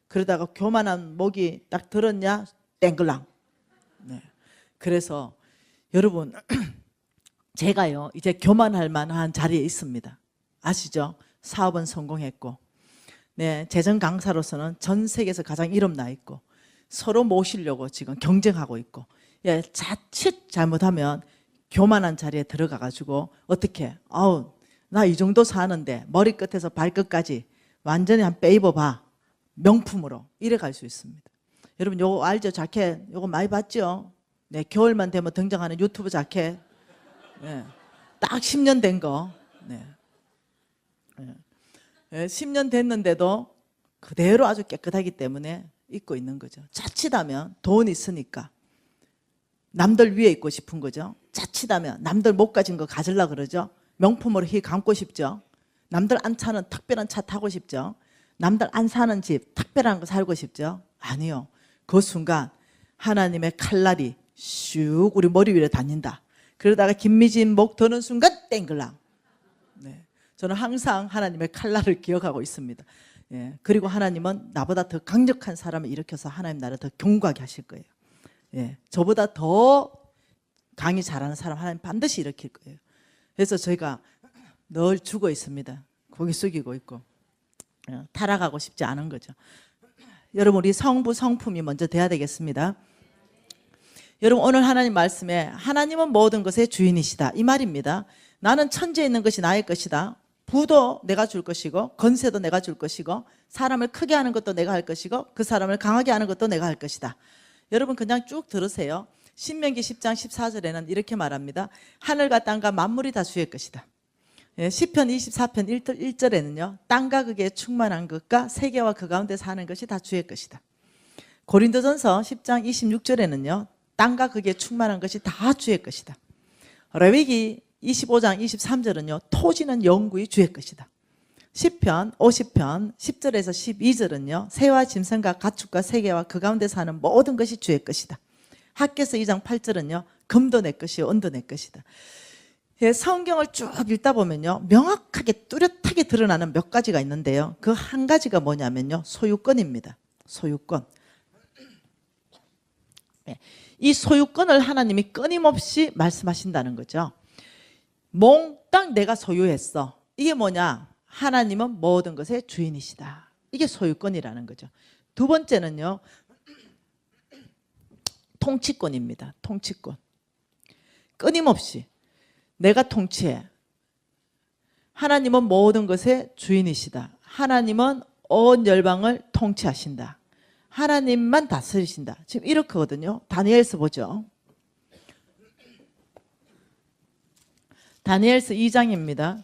그러다가 교만한 목이 딱 들었냐? 땡글랑. 네. 그래서 여러분 제가요 이제 교만할 만한 자리에 있습니다. 아시죠? 사업은 성공했고, 네, 재정 강사로서는 전 세계에서 가장 이름 나 있고, 서로 모시려고 지금 경쟁하고 있고, 예, 자칫 잘못하면 교만한 자리에 들어가 가지고 어떻게, 아우 나 이 정도 사는데 머리끝에서 발끝까지 완전히 한 빼입어봐, 명품으로 이래 갈 수 있습니다. 여러분 요거 알죠? 자켓 요거 많이 봤죠? 네, 겨울만 되면 등장하는 유튜브 자켓, 네, 딱 10년 된 거, 네. 네, 10년 됐는데도 그대로 아주 깨끗하기 때문에 입고 있는 거죠. 자칫하면 돈 있으니까 남들 위에 있고 싶은 거죠. 자칫하면 남들 못 가진 거 가지려고 그러죠. 명품으로 휘 감고 싶죠. 남들 안 타는 특별한 차 타고 싶죠. 남들 안 사는 집 특별한 거 살고 싶죠. 아니요. 그 순간 하나님의 칼날이 슉 우리 머리 위로 다닌다. 그러다가 김미진 목 드는 순간 땡글랑. 네. 저는 항상 하나님의 칼날을 기억하고 있습니다. 예. 그리고 하나님은 나보다 더 강력한 사람을 일으켜서 하나님 나라를 더 견고하게 하실 거예요. 예. 저보다 더 강의 잘하는 사람 하나님 반드시 일으킬 거예요. 그래서 저희가 늘 죽어 있습니다. 고개 숙이고 있고, 타락하고 싶지 않은 거죠. 여러분 우리 성부 성품이 먼저 돼야 되겠습니다. 여러분 오늘 하나님 말씀에 하나님은 모든 것의 주인이시다 이 말입니다. 나는 천지에 있는 것이 나의 것이다. 부도 내가 줄 것이고 건세도 내가 줄 것이고 사람을 크게 하는 것도 내가 할 것이고 그 사람을 강하게 하는 것도 내가 할 것이다. 여러분 그냥 쭉 들으세요. 신명기 10장 14절에는 이렇게 말합니다. 하늘과 땅과 만물이 다 주의 것이다. 시편 24편 1절에는요. 땅과 그게 충만한 것과 세계와 그 가운데 사는 것이 다 주의 것이다. 고린도전서 10장 26절에는요. 땅과 그게 충만한 것이 다 주의 것이다. 레위기 25장 23절은요. 토지는 영구히 주의 것이다. 시편 50편 10절에서 12절은요. 새와 짐승과 가축과 세계와 그 가운데 사는 모든 것이 주의 것이다. 학개서 2장 8절은요. 금도 내 것이요 은도 내 것이다. 성경을 쭉 읽다 보면요. 명확하게 뚜렷하게 드러나는 몇 가지가 있는데요. 그 한 가지가 뭐냐면요. 소유권입니다. 소유권. 이 소유권을 하나님이 끊임없이 말씀하신다는 거죠. 몽땅 내가 소유했어. 이게 뭐냐? 하나님은 모든 것의 주인이시다. 이게 소유권이라는 거죠. 두 번째는요. 통치권입니다. 통치권. 끊임없이 내가 통치해. 하나님은 모든 것의 주인이시다. 하나님은 온 열방을 통치하신다. 하나님만 다스리신다. 지금 이렇거든요. 다니엘서 보죠. 다니엘서 2장입니다.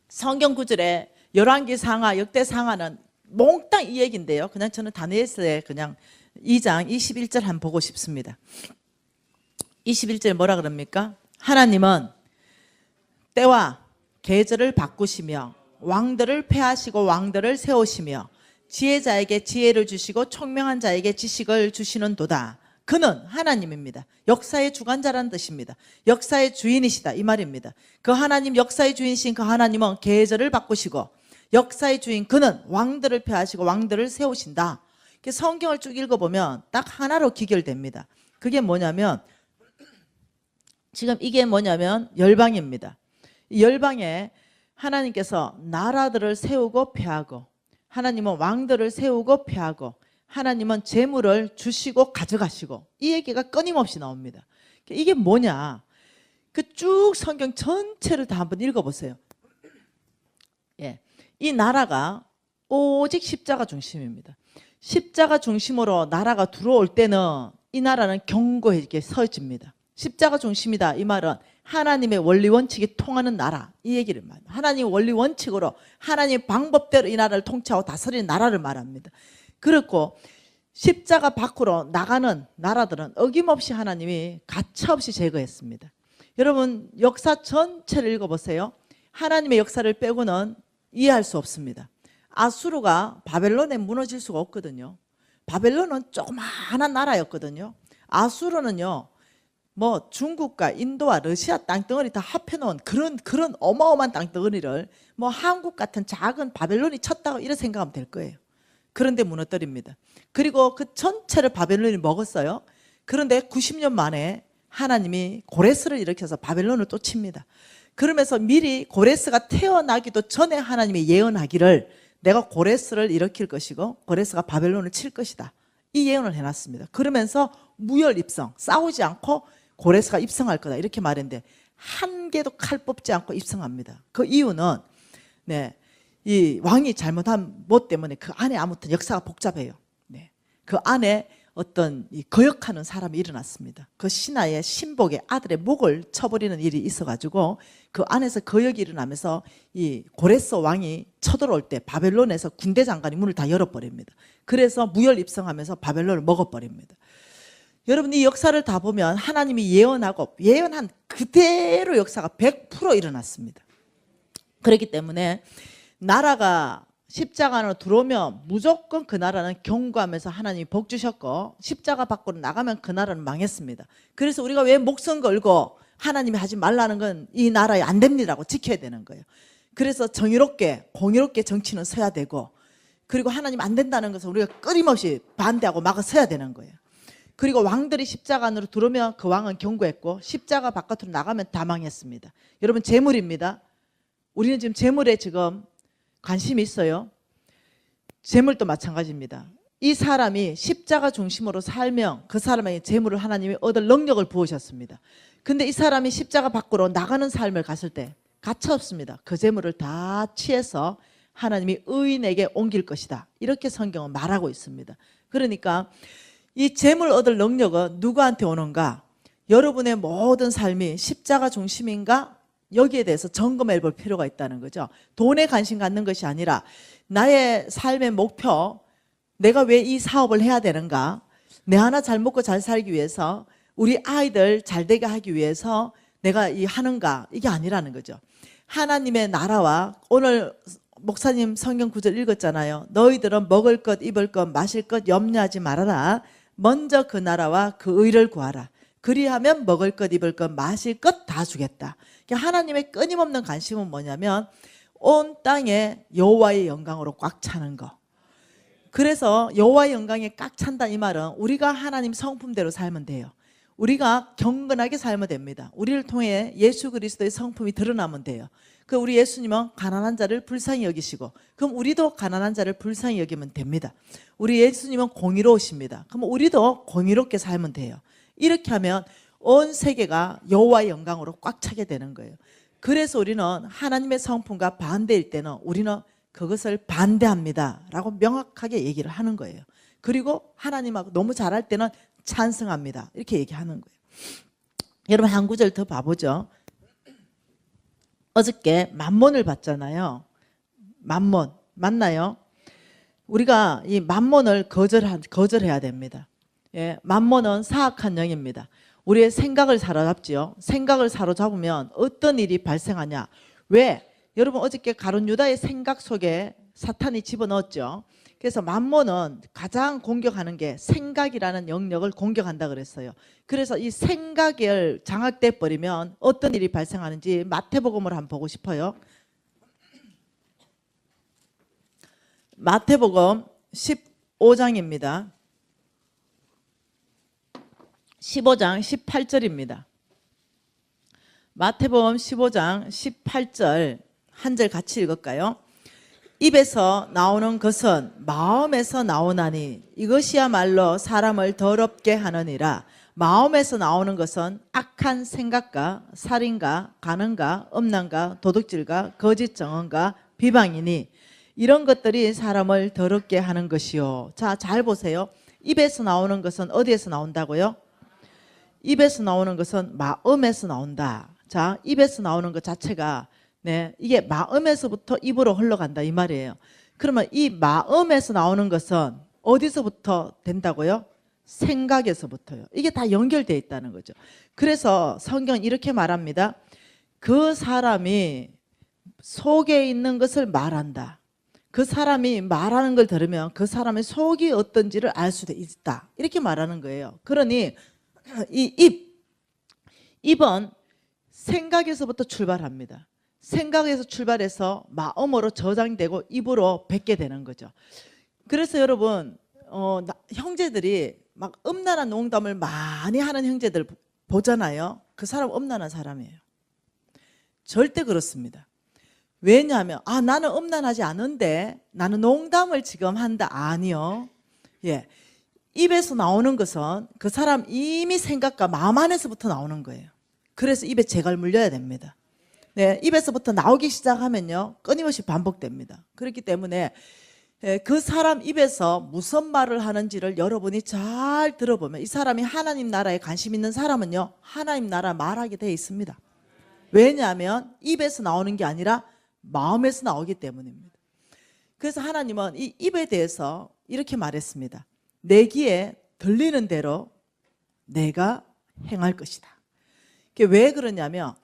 성경 구절에 열왕기 상하, 역대 상하는 몽땅 이 얘기인데요. 그냥 저는 다니엘서의 그냥 2장 21절 한번 보고 싶습니다. 21절 뭐라 그럽니까? 하나님은 때와 계절을 바꾸시며 왕들을 폐하시고 왕들을 세우시며 지혜자에게 지혜를 주시고 총명한 자에게 지식을 주시는 도다. 그는 하나님입니다. 역사의 주관자라는 뜻입니다. 역사의 주인이시다 이 말입니다. 그 하나님 역사의 주인이신 그 하나님은 계절을 바꾸시고 역사의 주인 그는 왕들을 폐하시고 왕들을 세우신다. 성경을 쭉 읽어보면 딱 하나로 기결됩니다. 그게 뭐냐면 지금 이게 뭐냐면 열방입니다. 이 열방에 하나님께서 나라들을 세우고 폐하고 하나님은 왕들을 세우고 폐하고 하나님은 재물을 주시고 가져가시고 이 얘기가 끊임없이 나옵니다. 이게 뭐냐? 그 쭉 성경 전체를 다 한번 읽어보세요. 예, 이 나라가 오직 십자가 중심입니다. 십자가 중심으로 나라가 들어올 때는 이 나라는 견고하게 서집니다. 십자가 중심이다 이 말은 하나님의 원리 원칙이 통하는 나라 이 얘기를 말합니다. 하나님의 원리 원칙으로 하나님의 방법대로 이 나라를 통치하고 다스리는 나라를 말합니다. 그렇고 십자가 밖으로 나가는 나라들은 어김없이 하나님이 가차없이 제거했습니다. 여러분 역사 전체를 읽어보세요. 하나님의 역사를 빼고는 이해할 수 없습니다. 아수르가 바벨론에 무너질 수가 없거든요. 바벨론은 조그마한 나라였거든요. 아수르는요 뭐 중국과 인도와 러시아 땅덩어리 다 합해놓은 그런 어마어마한 땅덩어리를 뭐 한국 같은 작은 바벨론이 쳤다고 이렇게 생각하면 될 거예요. 그런데 무너뜨립니다. 그리고 그 전체를 바벨론이 먹었어요. 그런데 90년 만에 하나님이 고레스를 일으켜서 바벨론을 또 칩니다. 그러면서 미리 고레스가 태어나기도 전에 하나님이 예언하기를 내가 고레스를 일으킬 것이고 고레스가 바벨론을 칠 것이다. 이 예언을 해놨습니다. 그러면서 무혈 입성, 싸우지 않고 고레스가 입성할 거다 이렇게 말했는데 한 개도 칼 뽑지 않고 입성합니다. 그 이유는 이 왕이 잘못한 뭐 때문에 그 안에 아무튼 역사가 복잡해요. 그 안에 어떤 거역하는 사람이 일어났습니다. 그 신하의 신복의 아들의 목을 쳐버리는 일이 있어가지고 그 안에서 거역이 일어나면서 이 고레스 왕이 쳐들어올 때 바벨론에서 군대 장관이 문을 다 열어버립니다. 그래서 무혈 입성하면서 바벨론을 먹어버립니다. 여러분 이 역사를 다 보면 하나님이 예언하고 예언한 그대로 역사가 100% 일어났습니다. 그렇기 때문에 나라가 십자가 안으로 들어오면 무조건 그 나라는 경고하면서 하나님이 복 주셨고 십자가 밖으로 나가면 그 나라는 망했습니다. 그래서 우리가 왜 목숨 걸고 하나님이 하지 말라는 건 이 나라에 안 됩니다라고 지켜야 되는 거예요. 그래서 정의롭게 공의롭게 정치는 서야 되고 그리고 하나님 안 된다는 것을 우리가 끊임없이 반대하고 막아 서야 되는 거예요. 그리고 왕들이 십자가 안으로 들어오면 그 왕은 경고했고 십자가 바깥으로 나가면 다 망했습니다. 여러분 재물입니다. 우리는 지금 재물에 지금 관심이 있어요. 재물도 마찬가지입니다. 이 사람이 십자가 중심으로 살면 그 사람에게 재물을 하나님이 얻을 능력을 부으셨습니다. 근데 이 사람이 십자가 밖으로 나가는 삶을 갔을 때 가차 없습니다. 그 재물을 다 취해서 하나님이 의인에게 옮길 것이다. 이렇게 성경은 말하고 있습니다. 그러니까 이 재물 얻을 능력은 누구한테 오는가? 여러분의 모든 삶이 십자가 중심인가? 여기에 대해서 점검해 볼 필요가 있다는 거죠. 돈에 관심 갖는 것이 아니라 나의 삶의 목표, 내가 왜 이 사업을 해야 되는가? 내 하나 잘 먹고 잘 살기 위해서 우리 아이들 잘 되게 하기 위해서 내가 이 하는가? 이게 아니라는 거죠. 하나님의 나라와 오늘 목사님 성경 구절 읽었잖아요. 너희들은 먹을 것, 입을 것, 마실 것 염려하지 말아라. 먼저 그 나라와 그 의를 구하라. 그리하면 먹을 것, 입을 것, 마실 것 다 주겠다. 하나님의 끊임없는 관심은 뭐냐면 온 땅에 여호와의 영광으로 꽉 차는 거. 그래서 여호와의 영광에 꽉 찬다 이 말은 우리가 하나님 성품대로 살면 돼요. 우리가 경건하게 살면 됩니다. 우리를 통해 예수 그리스도의 성품이 드러나면 돼요. 그 우리 예수님은 가난한 자를 불쌍히 여기시고 그럼 우리도 가난한 자를 불쌍히 여기면 됩니다. 우리 예수님은 공의로우십니다. 그럼 우리도 공의롭게 살면 돼요. 이렇게 하면 온 세계가 여호와의 영광으로 꽉 차게 되는 거예요. 그래서 우리는 하나님의 성품과 반대일 때는 우리는 그것을 반대합니다 라고 명확하게 얘기를 하는 거예요. 그리고 하나님하고 너무 잘할 때는 찬성합니다 이렇게 얘기하는 거예요. 여러분 한 구절 더 봐보죠. 어저께 만몬을 봤잖아요. 만몬 맞나요? 우리가 이 만몬을 거절해야 됩니다. 예, 만몬은 사악한 영입니다. 우리의 생각을 사로잡지요. 생각을 사로잡으면 어떤 일이 발생하냐? 왜? 여러분 어저께 가룟 유다의 생각 속에 사탄이 집어넣었죠. 그래서 만몬은 가장 공격하는 게 생각이라는 영역을 공격한다 그랬어요. 그래서 이 생각을 장악돼 버리면 어떤 일이 발생하는지 마태복음을 한번 보고 싶어요. 마태복음 15장입니다. 15장 18절입니다. 마태복음 15장 18절 한 절 같이 읽을까요? 입에서 나오는 것은 마음에서 나오나니 이것이야말로 사람을 더럽게 하느니라. 마음에서 나오는 것은 악한 생각과 살인과 간음과 음란과 도둑질과 거짓 증언과 비방이니 이런 것들이 사람을 더럽게 하는 것이요. 자, 잘 보세요. 입에서 나오는 것은 어디에서 나온다고요? 입에서 나오는 것은 마음에서 나온다. 자, 입에서 나오는 것 자체가 이게 마음에서부터 입으로 흘러간다 이 말이에요. 그러면 이 마음에서 나오는 것은 어디서부터 된다고요? 생각에서부터요. 이게 다 연결되어 있다는 거죠. 그래서 성경은 이렇게 말합니다. 그 사람이 속에 있는 것을 말한다. 그 사람이 말하는 걸 들으면 그 사람의 속이 어떤지를 알 수도 있다. 이렇게 말하는 거예요. 그러니 이 입, 입은 생각에서부터 출발합니다. 생각에서 출발해서 마음으로 저장되고 입으로 뱉게 되는 거죠. 그래서 여러분 형제들이 막 음란한 농담을 많이 하는 형제들 보잖아요. 그 사람 음란한 사람이에요. 절대 그렇습니다. 왜냐하면 나는 음란하지 않은데 나는 농담을 지금 한다. 아니요. 예, 입에서 나오는 것은 그 사람 이미 생각과 마음 안에서부터 나오는 거예요. 그래서 입에 재갈 물려야 됩니다. 네, 입에서부터 나오기 시작하면요 끊임없이 반복됩니다. 그렇기 때문에 그 사람 입에서 무슨 말을 하는지를 여러분이 잘 들어보면 이 사람이 하나님 나라에 관심 있는 사람은요 하나님 나라 말하게 돼 있습니다. 왜냐하면 입에서 나오는 게 아니라 마음에서 나오기 때문입니다. 그래서 하나님은 이 입에 대해서 이렇게 말했습니다. 내 귀에 들리는 대로 내가 행할 것이다. 그게 왜 그러냐면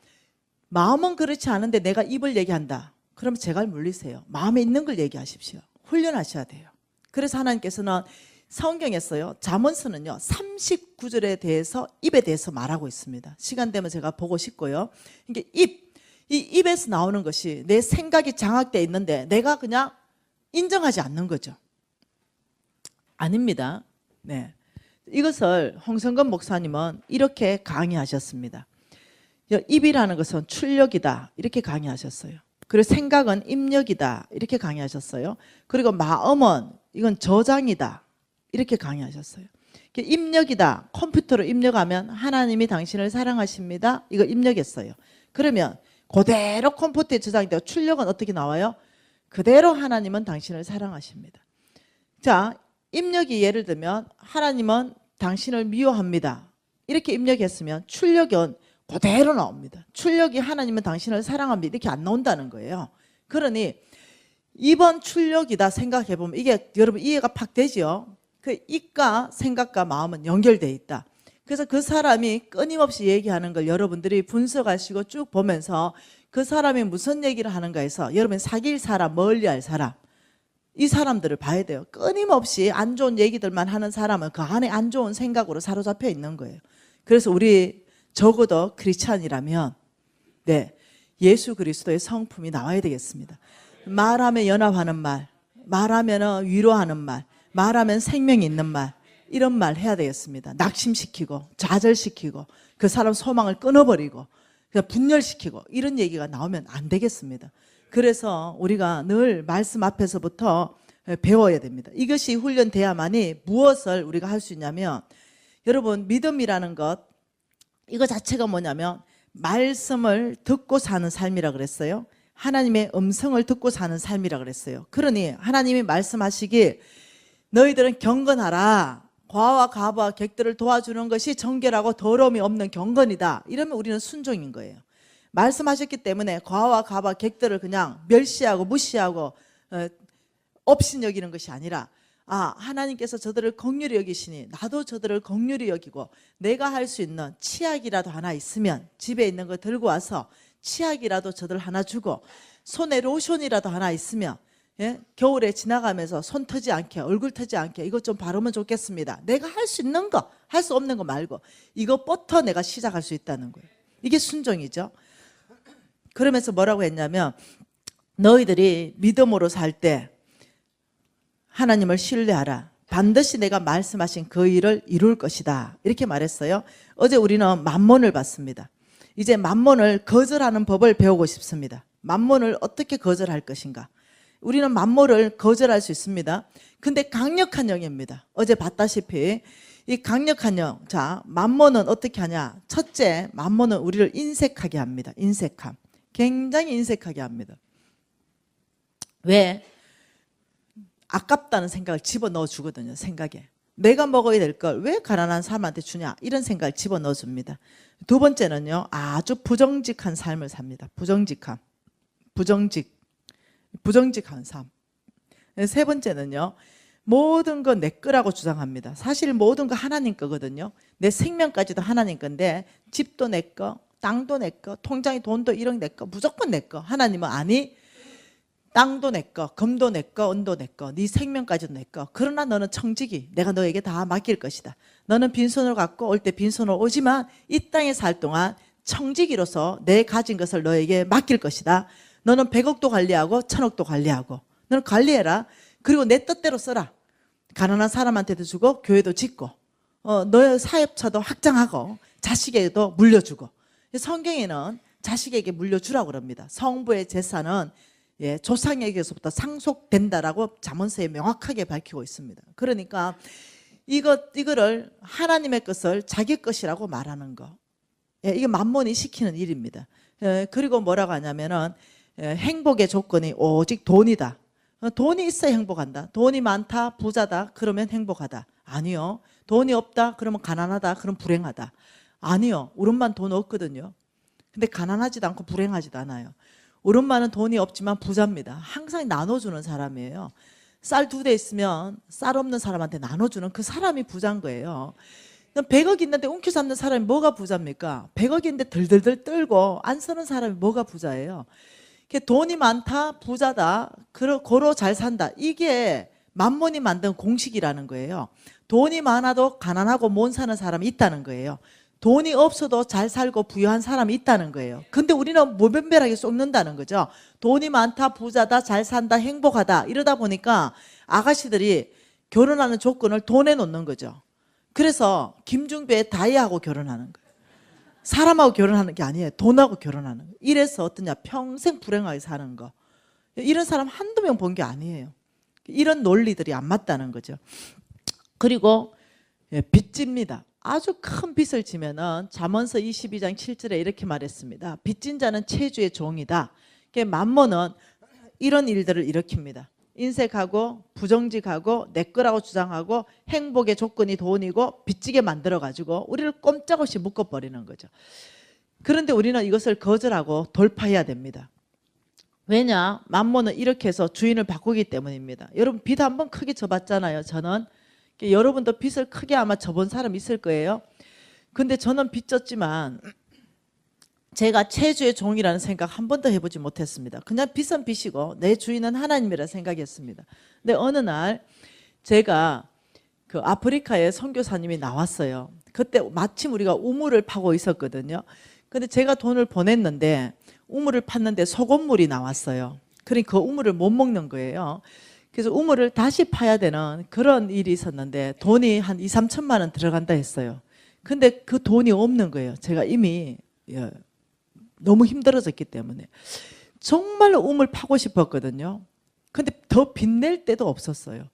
마음은 그렇지 않은데 내가 입을 얘기한다. 그럼 재갈 물리세요. 마음에 있는 걸 얘기하십시오. 훈련하셔야 돼요. 그래서 하나님께서는 성경에서요 잠언서는요 39절에 대해서 입에 대해서 말하고 있습니다. 시간 되면 제가 보고 싶고요. 이게 이 입에서 나오는 것이 내 생각이 장악되어 있는데 내가 그냥 인정하지 않는 거죠. 아닙니다. 네, 이것을 홍성건 목사님은 이렇게 강의하셨습니다. 입이라는 것은 출력이다 이렇게 강의하셨어요. 그리고 생각은 입력이다 이렇게 강의하셨어요. 그리고 마음은 이건 저장이다 이렇게 강의하셨어요. 입력이다, 컴퓨터로 입력하면 하나님이 당신을 사랑하십니다 이거 입력했어요. 그러면 그대로 컴퓨터에 저장되고 출력은 어떻게 나와요? 그대로 하나님은 당신을 사랑하십니다. 자, 입력이 예를 들면 하나님은 당신을 미워합니다 이렇게 입력했으면 출력은 그대로 나옵니다. 출력이 하나님은 당신을 사랑합니다 이렇게 안 나온다는 거예요. 그러니 이번 출력이다 생각해보면 이게 여러분 이해가 팍 되죠. 그 입과 생각과 마음은 연결되어 있다. 그래서 그 사람이 끊임없이 얘기하는 걸 여러분들이 분석하시고 쭉 보면서 그 사람이 무슨 얘기를 하는가 해서 여러분 사귈 사람, 멀리할 사람 이 사람들을 봐야 돼요. 끊임없이 안 좋은 얘기들만 하는 사람은 그 안에 안 좋은 생각으로 사로잡혀 있는 거예요. 그래서 우리 적어도 크리스찬이라면 네, 예수 그리스도의 성품이 나와야 되겠습니다. 말하면 연합하는 말, 말하면 위로하는 말, 말하면 생명이 있는 말 이런 말 해야 되겠습니다. 낙심시키고 좌절시키고 그 사람 소망을 끊어버리고 그냥 분열시키고 이런 얘기가 나오면 안 되겠습니다. 그래서 우리가 늘 말씀 앞에서부터 배워야 됩니다. 이것이 훈련돼야만이 무엇을 우리가 할 수 있냐면 여러분 믿음이라는 것 이거 자체가 뭐냐면 말씀을 듣고 사는 삶이라 그랬어요. 하나님의 음성을 듣고 사는 삶이라 그랬어요. 그러니 하나님이 말씀하시길 너희들은 경건하라. 과와 가부와 객들을 도와주는 것이 정결하고 더러움이 없는 경건이다. 이러면 우리는 순종인 거예요. 말씀하셨기 때문에 과와 가부와 객들을 그냥 멸시하고 무시하고 없인 여기는 것이 아니라 하나님께서 저들을 긍휼히 여기시니 나도 저들을 긍휼히 여기고 내가 할 수 있는 치약이라도 하나 있으면 집에 있는 거 들고 와서 치약이라도 저들 하나 주고 손에 로션이라도 하나 있으면 겨울에 지나가면서 손 터지 않게 얼굴 터지 않게 이것 좀 바르면 좋겠습니다. 내가 할 수 있는 거, 할 수 없는 거 말고 이것부터 내가 시작할 수 있다는 거예요. 이게 순종이죠. 그러면서 뭐라고 했냐면 너희들이 믿음으로 살 때 하나님을 신뢰하라. 반드시 내가 말씀하신 그 일을 이룰 것이다. 이렇게 말했어요. 어제 우리는 만몬을 봤습니다. 이제 만몬을 거절하는 법을 배우고 싶습니다. 만몬을 어떻게 거절할 것인가. 우리는 만몬을 거절할 수 있습니다. 근데 강력한 영입니다. 어제 봤다시피 이 강력한 영. 자, 만몬은 어떻게 하냐. 첫째, 만몬은 우리를 인색하게 합니다. 인색함. 굉장히 인색하게 합니다. 왜? 아깝다는 생각을 집어넣어 주거든요. 생각에 내가 먹어야 될 걸 왜 가난한 사람한테 주냐 이런 생각을 집어넣어 줍니다. 두 번째는요 아주 부정직한 삶을 삽니다. 부정직한 삶. 세 번째는요 모든 거 내 거라고 주장합니다. 사실 모든 거 하나님 거거든요. 내 생명까지도 하나님 건데 집도 내 거, 땅도 내 거, 통장에 돈도 1억 내 거, 무조건 내 거. 하나님은 아니 땅도 내 거, 금도 내 거, 은도 내 거, 네 생명까지도 내 거. 그러나 너는 청지기, 내가 너에게 다 맡길 것이다. 너는 빈손으로 갖고 올 때 빈손으로 오지만 이 땅에 살 동안 청지기로서 내 가진 것을 너에게 맡길 것이다. 너는 100억도 관리하고 1000억도 관리하고 너는 관리해라. 그리고 내 뜻대로 써라. 가난한 사람한테도 주고 교회도 짓고 너의 사업처도 확장하고 자식에게도 물려주고. 성경에는 자식에게 물려주라고 그럽니다. 성부의 재산은 조상에게서부터 상속된다라고 잠언서에 명확하게 밝히고 있습니다. 그러니까 이거를 하나님의 것을 자기 것이라고 말하는 거. 이게 만몬이 시키는 일입니다. 그리고 뭐라고 하냐면은 행복의 조건이 오직 돈이다. 돈이 있어야 행복한다. 돈이 많다, 부자다, 그러면 행복하다. 아니요. 돈이 없다, 그러면 가난하다, 그럼 불행하다. 아니요. 우리 엄마는 돈 없거든요. 근데 가난하지도 않고 불행하지도 않아요. 우리 엄마는 돈이 없지만 부자입니다. 항상 나눠주는 사람이에요. 쌀 2대 있으면 쌀 없는 사람한테 나눠주는 그 사람이 부자인 거예요. 100억 있는데 움켜 잡는 사람이 뭐가 부자입니까? 100억 있는데 덜덜덜 떨고 안 쓰는 사람이 뭐가 부자예요? 돈이 많다, 부자다, 고로 잘 산다. 이게 만몬이 만든 공식이라는 거예요. 돈이 많아도 가난하고 못 사는 사람이 있다는 거예요. 돈이 없어도 잘 살고 부유한 사람이 있다는 거예요. 근데 우리는 무분별하게 쏟는다는 거죠. 돈이 많다, 부자다, 잘 산다, 행복하다 이러다 보니까 아가씨들이 결혼하는 조건을 돈에 놓는 거죠. 그래서 김중배의 다이하고 결혼하는 거예요. 사람하고 결혼하는 게 아니에요. 돈하고 결혼하는 거예요. 이래서 어떠냐, 평생 불행하게 사는 거. 이런 사람 한두 명 본 게 아니에요. 이런 논리들이 안 맞다는 거죠. 그리고 빚집니다. 아주 큰 빚을 지면은 잠언서 22장 7절에 이렇게 말했습니다. 빚진 자는 체주의 종이다. 만몬은 이런 일들을 일으킵니다. 인색하고 부정직하고 내 거라고 주장하고 행복의 조건이 돈이고 빚지게 만들어가지고 우리를 꼼짝없이 묶어버리는 거죠. 그런데 우리는 이것을 거절하고 돌파해야 됩니다. 왜냐? 만몬은 이렇게 해서 주인을 바꾸기 때문입니다. 여러분 빚 한번 크게 져봤잖아요. 저는 여러분도 빚을 크게 아마 져본 사람 있을 거예요. 근데 저는 빚 졌지만 제가 체주의 종이라는 생각 한 번도 해보지 못했습니다. 그냥 빚은 빚이고 내 주인은 하나님이라 생각했습니다. 근데 어느 날 제가 그 아프리카에 선교사님이 나왔어요. 그때 마침 우리가 우물을 파고 있었거든요. 근데 제가 돈을 보냈는데 우물을 팠는데 소금물이 나왔어요. 그러니까 그 우물을 못 먹는 거예요. 그래서 우물을 다시 파야 되는 그런 일이 있었는데 돈이 한 2, 3천만 원 들어간다 했어요. 근데 그 돈이 없는 거예요. 제가 이미 너무 힘들어졌기 때문에. 정말로 우물 파고 싶었거든요. 근데 더 빚낼 때도 없었어요.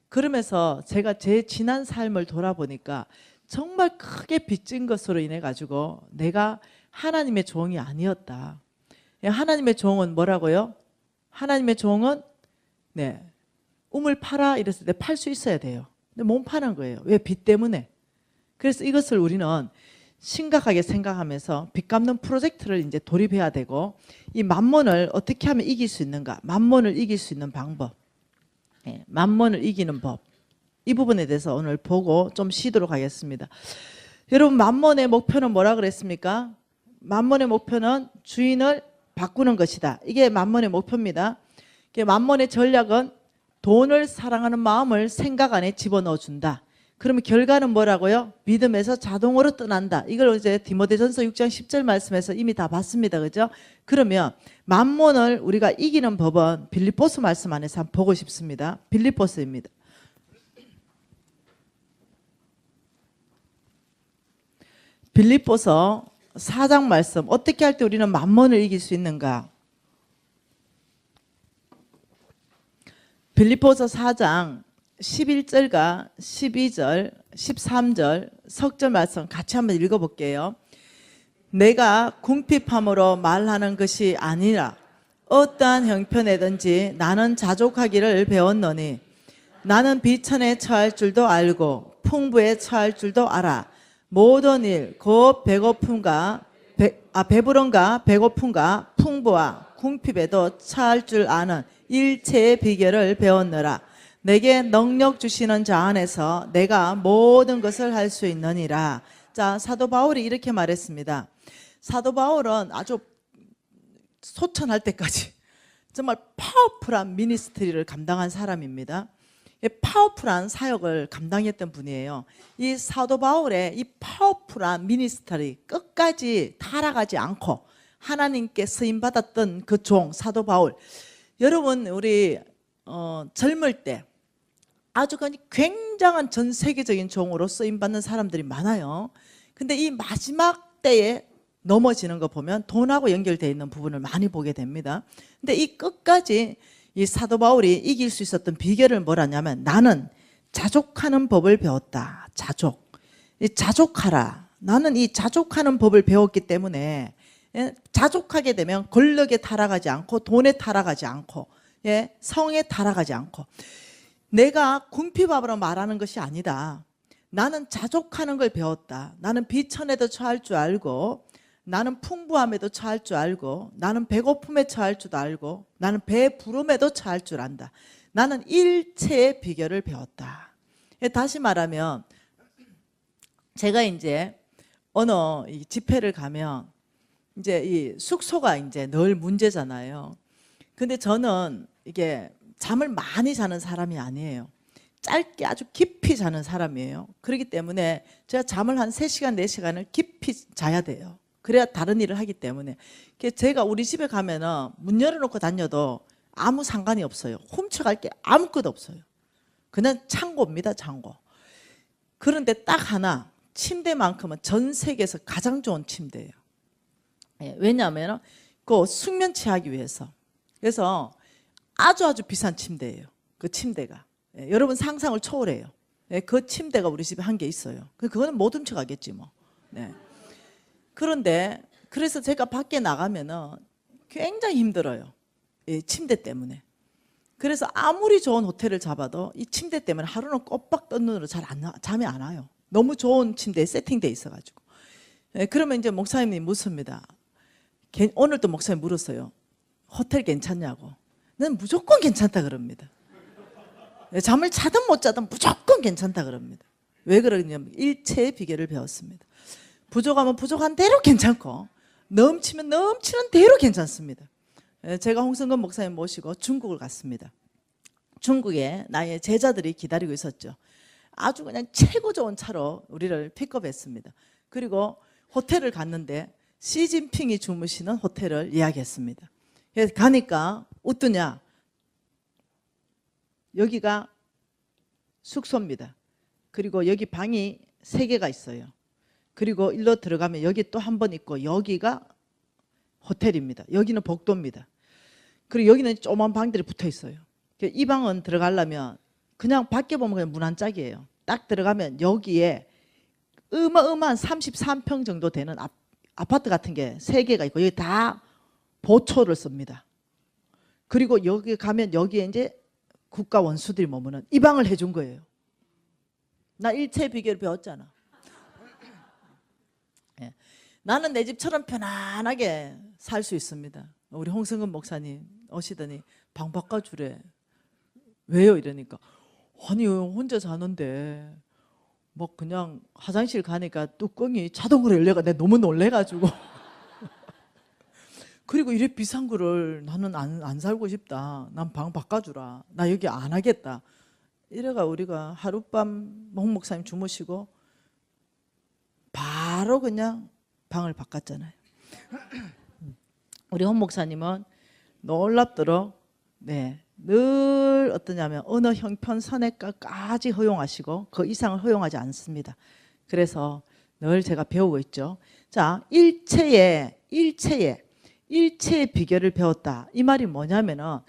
그러면서 제가 제 지난 삶을 돌아보니까 정말 크게 빚진 것으로 인해 가지고 내가 하나님의 종이 아니었다. 하나님의 종은 뭐라고요? 하나님의 종은 우물 팔아 이랬을 때 팔 수 있어야 돼요. 근데 못 파는 거예요. 왜? 빚 때문에. 그래서 이것을 우리는 심각하게 생각하면서 빚 갚는 프로젝트를 이제 돌입해야 되고, 이 만몬을 어떻게 하면 이길 수 있는가? 만몬을 이길 수 있는 방법, 만몬을 이기는 법, 이 부분에 대해서 오늘 보고 좀 쉬도록 하겠습니다. 여러분, 만몬의 목표는 뭐라 그랬습니까? 만몬의 목표는 주인을 바꾸는 것이다. 이게 만몬의 목표입니다. 만몬의 전략은 돈을 사랑하는 마음을 생각 안에 집어넣어 준다. 그러면 결과는 뭐라고요? 믿음에서 자동으로 떠난다. 이걸 이제 디모데전서 6장 10절 말씀에서 이미 다 봤습니다. 그죠? 그러면 만몬을 우리가 이기는 법은 빌립보서 말씀 안에서 한번 보고 싶습니다. 빌립보서입니다. 빌립보서 4장 말씀, 어떻게 할 때 우리는 만몬을 이길 수 있는가? 빌립보서 4장 11절과 12절, 13절 석절 말씀 같이 한번 읽어볼게요. 내가 궁핍함으로 말하는 것이 아니라 어떠한 형편에든지 나는 자족하기를 배웠노니 나는 비천에 처할 줄도 알고 풍부에 처할 줄도 알아. 모든 일, 곧 배고픔과 배부름과 배고픔과 풍부와 궁핍에도 처할 줄 아는 일체의 비결을 배웠노라. 내게 능력 주시는 자 안에서 내가 모든 것을 할 수 있느니라. 자, 사도 바울이 이렇게 말했습니다. 사도 바울은 아주 소천할 때까지 정말 파워풀한 미니스트리를 감당한 사람입니다. 파워풀한 사역을 감당했던 분이에요. 이 사도 바울의 이 파워풀한 미니스터리 끝까지 타락하지 않고 하나님께 쓰임 받았던 그 종 사도 바울. 여러분 우리 젊을 때 아주 굉장한 전 세계적인 종으로 쓰임 받는 사람들이 많아요. 근데 이 마지막 때에 넘어지는 거 보면 돈하고 연결되어 있는 부분을 많이 보게 됩니다. 근데 이 끝까지 이 사도 바울이 이길 수 있었던 비결을 뭐라냐면 나는 자족하는 법을 배웠다. 자족. 이 자족하라. 나는 이 자족하는 법을 배웠기 때문에 자족하게 되면 권력에 타락하지 않고 돈에 타락하지 않고 성에 타락하지 않고 내가 궁핍함으로 말하는 것이 아니다. 나는 자족하는 걸 배웠다. 나는 비천에도 처할 줄 알고 나는 풍부함에도 처할 줄 알고 나는 배고픔에 처할 줄도 알고 나는 배부름에도 처할 줄 안다. 나는 일체의 비결을 배웠다. 다시 말하면 제가 이제 어느 집회를 가면 이제 이 숙소가 이제 늘 문제잖아요. 근데 저는 이게 잠을 많이 자는 사람이 아니에요. 짧게 아주 깊이 자는 사람이에요. 그렇기 때문에 제가 잠을 한 3시간, 4시간을 깊이 자야 돼요. 그래야 다른 일을 하기 때문에. 제가 우리 집에 가면은 문 열어놓고 다녀도 아무 상관이 없어요. 훔쳐갈 게 아무것도 없어요. 그냥 창고입니다, 창고. 그런데 딱 하나, 침대만큼은 전 세계에서 가장 좋은 침대예요. 왜냐하면 그 숙면 취하기 위해서. 그래서 아주 비싼 침대예요. 그 침대가. 여러분 상상을 초월해요. 그 침대가 우리 집에 한 개 있어요. 그거는 못 훔쳐가겠지 뭐. 네. 그런데 그래서 제가 밖에 나가면은 굉장히 힘들어요. 이 침대 때문에. 그래서 아무리 좋은 호텔을 잡아도 이 침대 때문에 하루는 꼬박 뜬 눈으로 잠이 안 와요. 너무 좋은 침대에 세팅돼 있어가지고. 그러면 이제 목사님이 묻습니다. 오늘도 목사님 물었어요. 호텔 괜찮냐고. 난 무조건 괜찮다 그럽니다. 잠을 자든 못 자든 무조건 괜찮다 그럽니다. 왜 그러냐면 일체의 비결을 배웠습니다. 부족하면 부족한 대로 괜찮고 넘치면 넘치는 대로 괜찮습니다. 제가 홍성근 목사님 모시고 중국을 갔습니다. 중국에 나의 제자들이 기다리고 있었죠. 아주 그냥 최고 좋은 차로 우리를 픽업했습니다. 그리고 호텔을 갔는데 시진핑이 주무시는 호텔을 예약했습니다. 그래서 가니까 어떠냐? 여기가 숙소입니다. 그리고 여기 방이 3개가 있어요. 그리고 일로 들어가면 여기 또 한 번 있고 여기가 호텔입니다. 여기는 복도입니다. 그리고 여기는 조그만 방들이 붙어 있어요. 이 방은 들어가려면 그냥 밖에 보면 그냥 문 한 짝이에요. 딱 들어가면 여기에 어마어마한 33평 정도 되는 아파트 같은 게 3개가 있고 여기 다 보초를 씁니다. 그리고 여기 가면 여기에 이제 국가 원수들이 머무는 이 방을 해준 거예요. 나 일체 비결을 배웠잖아. 나는 내 집처럼 편안하게 살 수 있습니다. 우리 홍성근 목사님 오시더니 방 바꿔주래. 왜요? 이러니까 아니 혼자 자는데 뭐 그냥 화장실 가니까 뚜껑이 자동으로 열려가 내가 너무 놀래가지고 그리고 이래 비싼 거를 나는 안 살고 싶다. 난 방 바꿔주라. 나 여기 안 하겠다. 이래가 우리가 하룻밤 홍 목사님 주무시고 바로 그냥 방을 바꿨잖아요. 우리 홍 목사님은 놀랍도록 늘 어떠냐면 어느 형편선액까지 허용하시고 그 이상을 허용하지 않습니다. 그래서 늘 제가 배우고 있죠. 자, 일체의 비결을 배웠다. 이 말이 뭐냐면은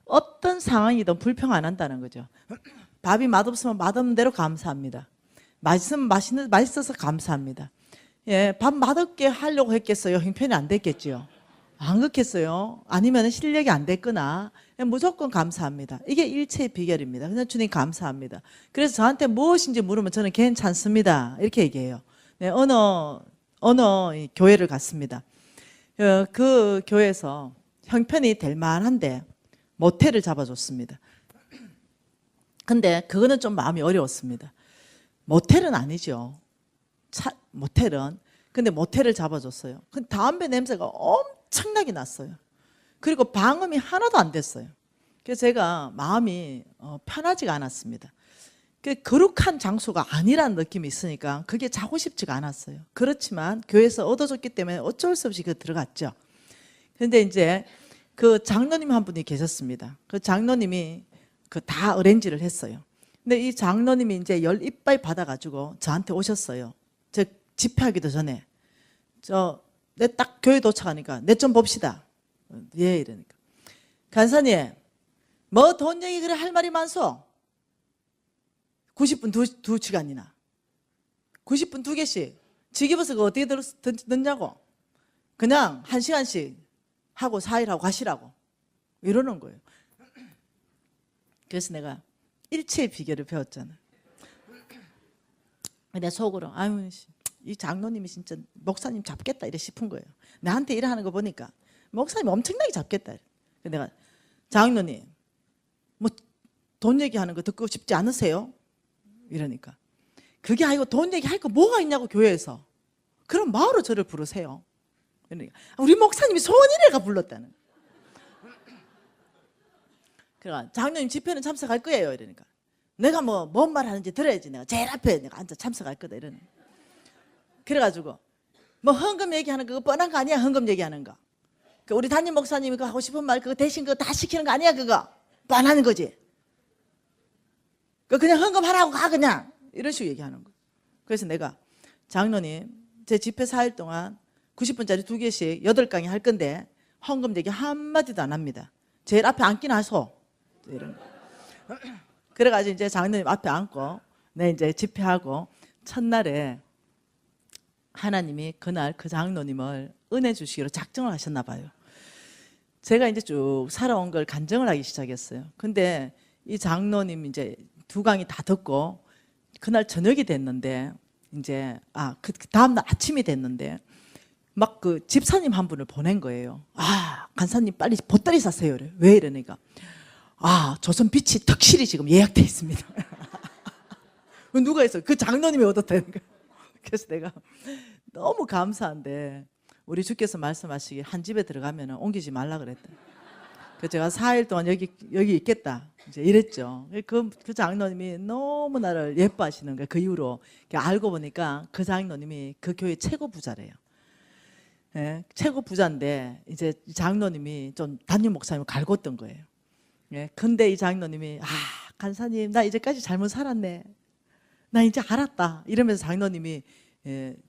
어떤 상황이든 불평 안 한다는 거죠. 밥이 맛없으면 맛없는 대로 감사합니다. 맛있으면 맛있어서 감사합니다. 밥 맛없게 하려고 했겠어요? 형편이 안 됐겠지요? 안 그렇겠어요? 아니면 실력이 안 됐거나 무조건 감사합니다. 이게 일체의 비결입니다. 그냥 주님 감사합니다. 그래서 저한테 무엇인지 물으면 저는 괜찮습니다. 이렇게 얘기해요. 어느 교회를 갔습니다. 그 교회에서 형편이 될 만한데 모텔을 잡아줬습니다. 근데 그거는 좀 마음이 어려웠습니다. 모텔은 아니죠. 모텔은. 근데 모텔을 잡아줬어요. 근데 담배 냄새가 엄청나게 났어요. 그리고 방음이 하나도 안 됐어요. 그래서 제가 마음이 편하지가 않았습니다. 거룩한 장소가 아니라는 느낌이 있으니까 그게 자고 싶지가 않았어요. 그렇지만 교회에서 얻어줬기 때문에 어쩔 수 없이 들어갔죠. 그런데 이제 그 장로님 한 분이 계셨습니다. 그 장로님이 다 어레인지를 했어요. 근데 이 장로님이 이제 열 이빨 받아가지고 저한테 오셨어요. 저 집회하기도 전에 내 딱 교회 도착하니까 내 좀 봅시다. 예, 이러니까 간사님 뭐 돈 얘기 그래 할 말이 많소. 90분 두 시간이나 90분 2개씩 지기버서 그거 어떻게 듣냐고. 그냥 1시간씩 하고 4일 하고 가시라고 이러는 거예요. 그래서 내가 일체의 비결을 배웠잖아요. 내 속으로 아유 이 장로님이 진짜 목사님 잡겠다 이래 싶은 거예요. 나한테 일하는 거 보니까 목사님 엄청나게 잡겠다. 내가 장로님 뭐 돈 얘기하는 거 듣고 싶지 않으세요? 이러니까 그게 아니고 돈 얘기할 거 뭐가 있냐고 교회에서. 그럼 마으로 저를 부르세요. 그러니까 우리 목사님이 소원이래가 불렀다는. 그러니까 장로님 집회는 참석할 거예요. 이러니까 내가 뭐 뭔 말 하는지 들어야지. 내가 제일 앞에 내가 앉아 참석할 거다 이러는. 그래가지고 뭐 헌금 얘기하는 거 뻔한 거 아니야. 헌금 얘기하는 거. 우리 담임 목사님이 하고 싶은 말 그거 대신 그거 다 시키는 거 아니야. 그거 뻔한 거지. 그냥 헌금하라고 가 그냥 이런 식으로 얘기하는 거. 그래서 내가 장로님 제 집회 4일 동안 90분짜리 2개씩 8강의 할 건데 헌금 얘기 한마디도 안 합니다. 제일 앞에 앉기나 하소. 이런 거. 그래가지고 이제 장로님 앞에 앉고 내 이제 집회하고 첫날에 하나님이 그날 그 장로님을 은혜 주시기로 작정을 하셨나 봐요. 제가 이제 쭉 살아온 걸 간증을 하기 시작했어요. 근데 이 장로님 이제 2강이 다 듣고 그날 저녁이 됐는데 이제 그 다음날 아침이 됐는데 막 그 집사님 한 분을 보낸 거예요. 간사님 빨리 보따리 사세요. 그래. 왜 이러니까 조선 빛이 턱실이 지금 예약돼 있습니다. 누가 있어? 그 장로님이 얻었다는 거야. 그래서 내가 너무 감사한데 우리 주께서 말씀하시길 한 집에 들어가면 옮기지 말라 그랬다. 그래서 제가 4일 동안 여기 있겠다 이제 이랬죠. 그 장로님이 너무 나를 예뻐하시는 거예요. 그 이후로 알고 보니까 그 장로님이 그 교회 최고 부자래요. 예, 최고 부자인데 이제 장로님이 좀 담임 목사님을 갈궜던 거예요. 예, 근데 이 장로님이 간사님 나 이제까지 잘못 살았네. 나 이제 알았다. 이러면서 장로님이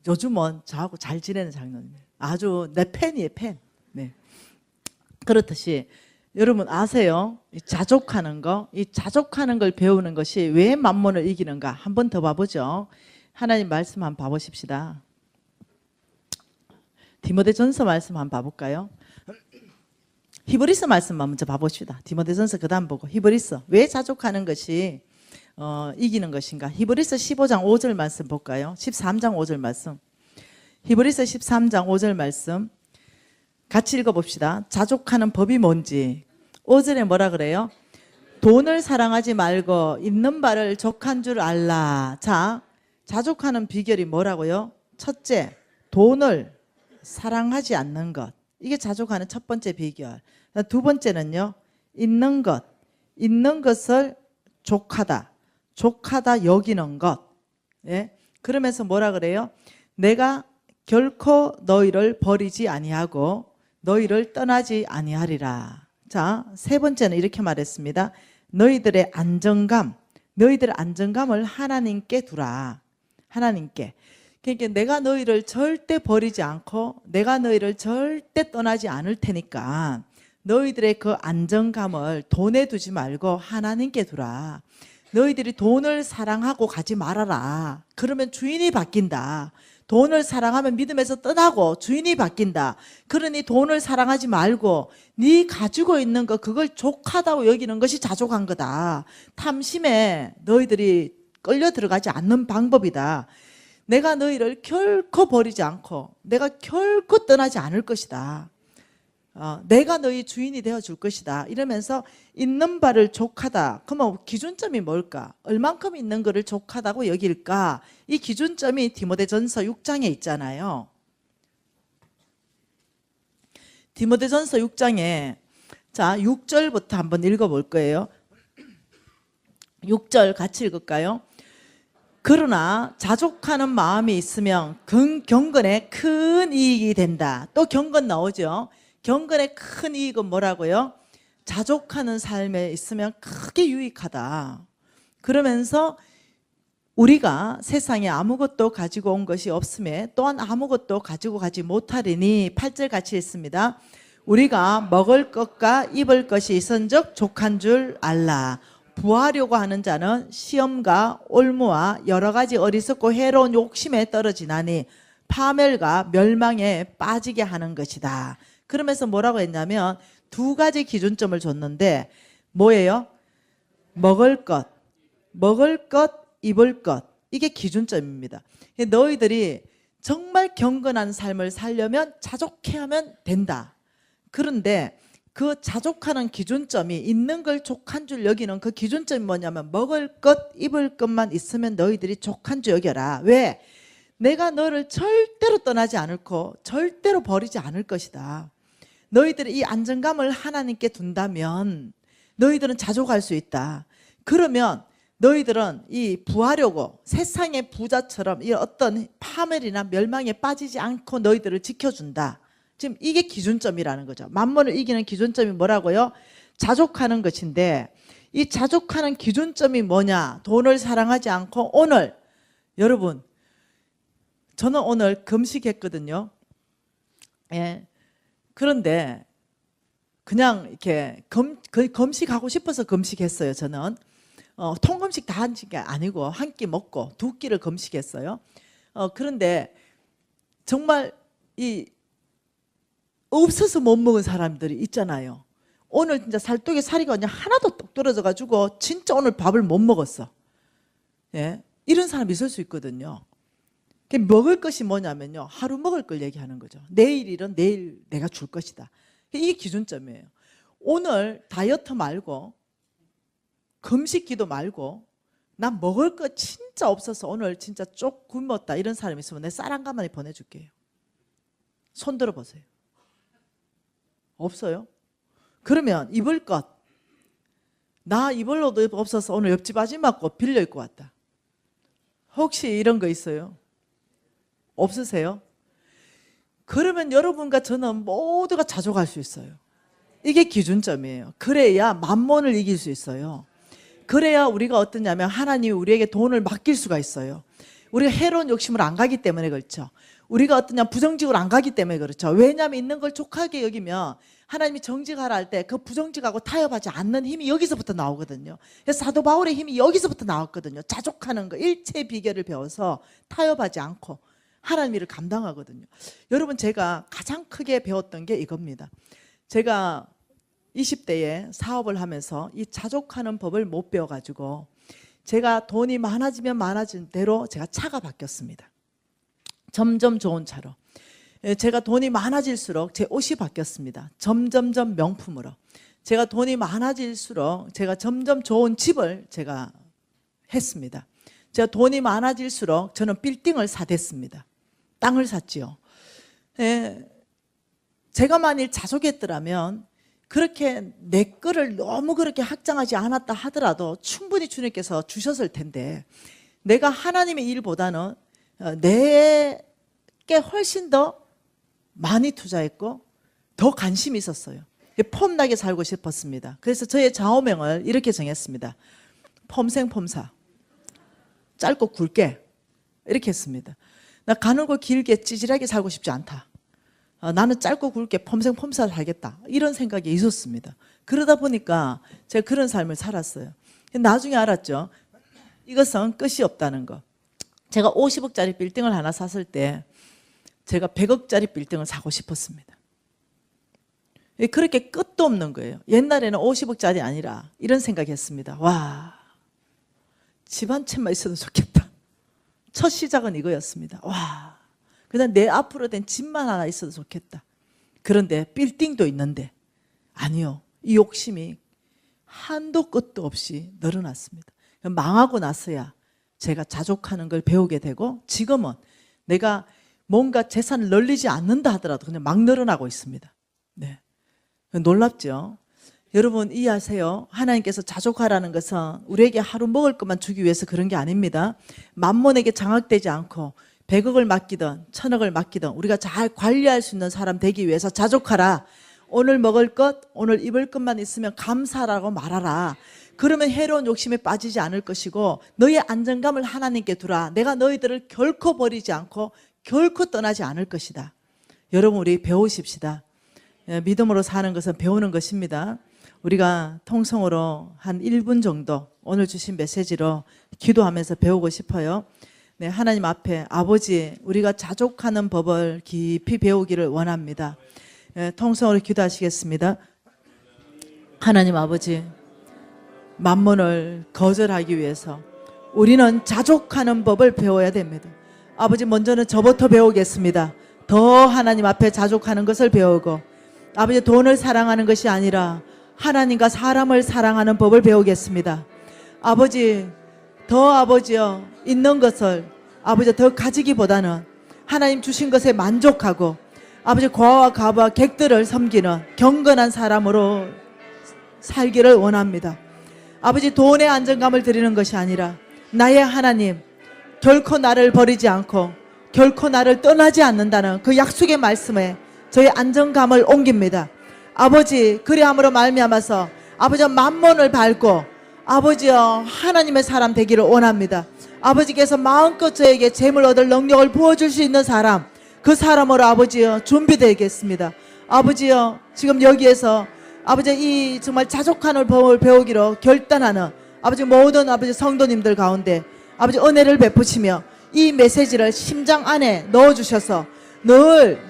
요즘은 저하고 잘 지내는 장로님이에요. 아주 내 팬이에요, 팬. 네. 그렇듯이 여러분 아세요? 이 자족하는 거, 이 자족하는 걸 배우는 것이 왜 만몬을 이기는가? 한 번 더 봐보죠. 하나님 말씀 한번 봐보십시다. 디모데전서 말씀 한번 봐볼까요? 히브리서 말씀만 먼저 봐봅시다. 디모데전서 그 다음 보고 히브리서 왜 자족하는 것이 이기는 것인가? 히브리서 15장 5절 말씀 볼까요? 13장 5절 말씀. 히브리서 13장 5절 말씀 같이 읽어봅시다. 자족하는 법이 뭔지. 5절에 뭐라 그래요? 돈을 사랑하지 말고 있는 바를 족한 줄 알라. 자, 자족하는 비결이 뭐라고요? 첫째, 돈을 사랑하지 않는 것. 이게 자족하는 첫 번째 비결. 두 번째는요, 있는 것. 있는 것을 족하다. 족하다 여기는 것. 예? 그러면서 뭐라 그래요? 내가 결코 너희를 버리지 아니하고 너희를 떠나지 아니하리라. 자, 세 번째는 이렇게 말했습니다. 너희들의 안정감을 하나님께 두라. 하나님께. 그러니까 내가 너희를 절대 버리지 않고 내가 너희를 절대 떠나지 않을 테니까 너희들의 그 안정감을 돈에 두지 말고 하나님께 두라. 너희들이 돈을 사랑하고 가지 말아라. 그러면 주인이 바뀐다. 돈을 사랑하면 믿음에서 떠나고 주인이 바뀐다. 그러니 돈을 사랑하지 말고 네 가지고 있는 거 그걸 족하다고 여기는 것이 자족한 거다. 탐심에 너희들이 끌려 들어가지 않는 방법이다. 내가 너희를 결코 버리지 않고 내가 결코 떠나지 않을 것이다. 내가 너희 주인이 되어줄 것이다. 이러면서 있는 바를 족하다. 그러면 기준점이 뭘까? 얼만큼 있는 거를 족하다고 여길까? 이 기준점이 디모데전서 6장에 있잖아요. 디모데전서 6장에 자, 6절부터 한번 읽어볼 거예요. 6절 같이 읽을까요? 그러나 자족하는 마음이 있으면 경건에 큰 이익이 된다. 또 경건 나오죠. 경건의 큰 이익은 뭐라고요? 자족하는 삶에 있으면 크게 유익하다. 그러면서 우리가 세상에 아무것도 가지고 온 것이 없음에 또한 아무것도 가지고 가지 못하리니 8절 같이 읽습니다. 우리가 먹을 것과 입을 것이 있은즉 족한 줄 알라. 부하려고 하는 자는 시험과 올무와 여러 가지 어리석고 해로운 욕심에 떨어지나니 파멸과 멸망에 빠지게 하는 것이다. 그러면서 뭐라고 했냐면 두 가지 기준점을 줬는데 뭐예요? 먹을 것, 입을 것. 이게 기준점입니다. 너희들이 정말 경건한 삶을 살려면 자족해야 하면 된다. 그런데 그 자족하는 기준점이 있는 걸 족한 줄 여기는 그 기준점이 뭐냐면 먹을 것, 입을 것만 있으면 너희들이 족한 줄 여겨라. 왜? 내가 너를 절대로 떠나지 않고 절대로 버리지 않을 것이다. 너희들이 이 안정감을 하나님께 둔다면 너희들은 자족할 수 있다. 그러면 너희들은 이 부하려고 세상의 부자처럼 이 어떤 파멸이나 멸망에 빠지지 않고 너희들을 지켜준다. 지금 이게 기준점이라는 거죠. 만몬을 이기는 기준점이 뭐라고요? 자족하는 것인데 이 자족하는 기준점이 뭐냐? 돈을 사랑하지 않고 오늘 여러분 저는 오늘 금식했거든요. 예. 그런데 그냥 이렇게 금식하고 싶어서 금식했어요. 저는 통금식 다 한 게 아니고 한 끼 먹고 두 끼를 금식했어요. 그런데 정말 이 없어서 못 먹은 사람들이 있잖아요. 오늘 진짜 살뚝에 살이가 그냥 하나도 똑 떨어져 가지고 진짜 오늘 밥을 못 먹었어. 예, 이런 사람이 있을 수 있거든요. 먹을 것이 뭐냐면요, 하루 먹을 걸 얘기하는 거죠. 내일 일은 내일 내가 줄 것이다. 이게 기준점이에요. 오늘 다이어트 말고 금식 기도 말고 나 먹을 거 진짜 없어서 오늘 진짜 쪽 굶었다 이런 사람이 있으면 내 쌀 한 가마니 보내줄게요. 손 들어보세요. 없어요? 그러면 입을 것, 나 입을 옷도 없어서 오늘 옆집 아줌마 거 빌려 입고 왔다. 혹시 이런 거 있어요? 없으세요? 그러면 여러분과 저는 모두가 자족할 수 있어요. 이게 기준점이에요. 그래야 만몬을 이길 수 있어요. 그래야 우리가 어떠냐면 하나님이 우리에게 돈을 맡길 수가 있어요. 우리가 해로운 욕심을 안 가기 때문에 그렇죠. 우리가 어떠냐 부정직으로 안 가기 때문에 그렇죠. 왜냐하면 있는 걸 족하게 여기면 하나님이 정직하라 할 때 그 부정직하고 타협하지 않는 힘이 여기서부터 나오거든요. 그래서 사도 바울의 힘이 여기서부터 나왔거든요. 자족하는 거, 일체의 비결을 배워서 타협하지 않고 하나님 일을 감당하거든요. 여러분 제가 가장 크게 배웠던 게 이겁니다. 제가 20대에 사업을 하면서 이 자족하는 법을 못 배워가지고 제가 돈이 많아지면 많아진 대로 제가 차가 바뀌었습니다. 점점 좋은 차로. 제가 돈이 많아질수록 제 옷이 바뀌었습니다. 점점점 명품으로. 제가 돈이 많아질수록 제가 점점 좋은 집을 제가 했습니다. 제가 돈이 많아질수록 저는 빌딩을 사댔습니다. 땅을 샀지요. 제가 만일 자족했더라면 그렇게 내 거를 너무 그렇게 확장하지 않았다 하더라도 충분히 주님께서 주셨을 텐데 내가 하나님의 일보다는 내게 훨씬 더 많이 투자했고 더 관심이 있었어요. 폼나게 살고 싶었습니다. 그래서 저의 좌우명을 이렇게 정했습니다. 폼생폼사. 짧고 굵게 이렇게 했습니다. 나 가늘고 길게 찌질하게 살고 싶지 않다. 나는 짧고 굵게 폼생폼사 살겠다. 이런 생각이 있었습니다. 그러다 보니까 제가 그런 삶을 살았어요. 나중에 알았죠. 이것은 끝이 없다는 거. 제가 50억짜리 빌딩을 하나 샀을 때 제가 100억짜리 빌딩을 사고 싶었습니다. 그렇게 끝도 없는 거예요. 옛날에는 50억짜리 아니라 이런 생각했습니다. 와, 집 한 채만 있어도 좋겠다. 첫 시작은 이거였습니다. 와, 그다음 내 앞으로 된 집만 하나 있어도 좋겠다. 그런데 빌딩도 있는데 아니요. 이 욕심이 한도 끝도 없이 늘어났습니다. 망하고 나서야 제가 자족하는 걸 배우게 되고 지금은 내가 뭔가 재산을 늘리지 않는다 하더라도 그냥 막 늘어나고 있습니다. 네, 놀랍죠? 여러분 이해하세요? 하나님께서 자족하라는 것은 우리에게 하루 먹을 것만 주기 위해서 그런 게 아닙니다. 만몬에게 장악되지 않고 100억을 맡기든 1000억을 맡기든 우리가 잘 관리할 수 있는 사람 되기 위해서 자족하라. 오늘 먹을 것, 오늘 입을 것만 있으면 감사라고 말하라. 그러면 해로운 욕심에 빠지지 않을 것이고 너의 안정감을 하나님께 두라. 내가 너희들을 결코 버리지 않고 결코 떠나지 않을 것이다. 여러분 우리 배우십시다. 믿음으로 사는 것은 배우는 것입니다. 우리가 통성으로 한 1분 정도 오늘 주신 메시지로 기도하면서 배우고 싶어요. 네, 하나님 앞에 아버지 우리가 자족하는 법을 깊이 배우기를 원합니다. 통성으로 기도하시겠습니다. 하나님 아버지 만몬을 거절하기 위해서 우리는 자족하는 법을 배워야 됩니다. 아버지 먼저는 저부터 배우겠습니다. 더 하나님 앞에 자족하는 것을 배우고 아버지 돈을 사랑하는 것이 아니라 하나님과 사람을 사랑하는 법을 배우겠습니다. 아버지 더 아버지여 있는 것을 아버지 더 가지기보다는 하나님 주신 것에 만족하고 아버지 고아와 가부와 객들을 섬기는 경건한 사람으로 살기를 원합니다. 아버지 돈의 안정감을 드리는 것이 아니라 나의 하나님 결코 나를 버리지 않고 결코 나를 떠나지 않는다는 그 약속의 말씀에 저희 안정감을 옮깁니다. 아버지 그리함으로 말미암아서 아버지 만몬을 밟고 아버지여 하나님의 사람 되기를 원합니다. 아버지께서 마음껏 저에게 재물 얻을 능력을 부어줄 수 있는 사람 그 사람으로 아버지여 준비되겠습니다. 아버지여 지금 여기에서 아버지 이 정말 자족하는 법을 배우기로 결단하는 아버지 모든 아버지 성도님들 가운데 아버지 은혜를 베푸시며 이 메시지를 심장 안에 넣어주셔서 늘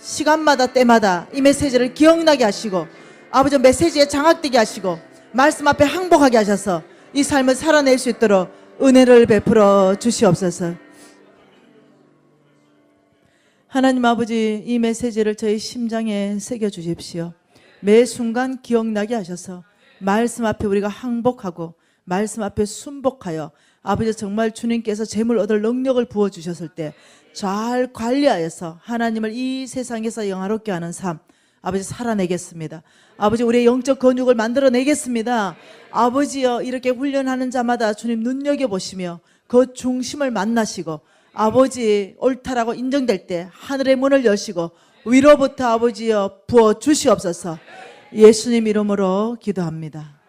시간마다 때마다 이 메시지를 기억나게 하시고 아버지 메시지에 장악되게 하시고 말씀 앞에 항복하게 하셔서 이 삶을 살아낼 수 있도록 은혜를 베풀어 주시옵소서. 하나님 아버지 이 메시지를 저희 심장에 새겨 주십시오. 매 순간 기억나게 하셔서 말씀 앞에 우리가 항복하고 말씀 앞에 순복하여 아버지 정말 주님께서 재물 얻을 능력을 부어주셨을 때 잘 관리하여서 하나님을 이 세상에서 영화롭게 하는 삶 아버지 살아내겠습니다. 아버지 우리의 영적 근육을 만들어내겠습니다. 아버지여 이렇게 훈련하는 자마다 주님 눈여겨보시며 그 중심을 만나시고 아버지 옳다라고 인정될 때 하늘의 문을 여시고 위로부터 아버지여 부어 주시옵소서. 예수님 이름으로 기도합니다.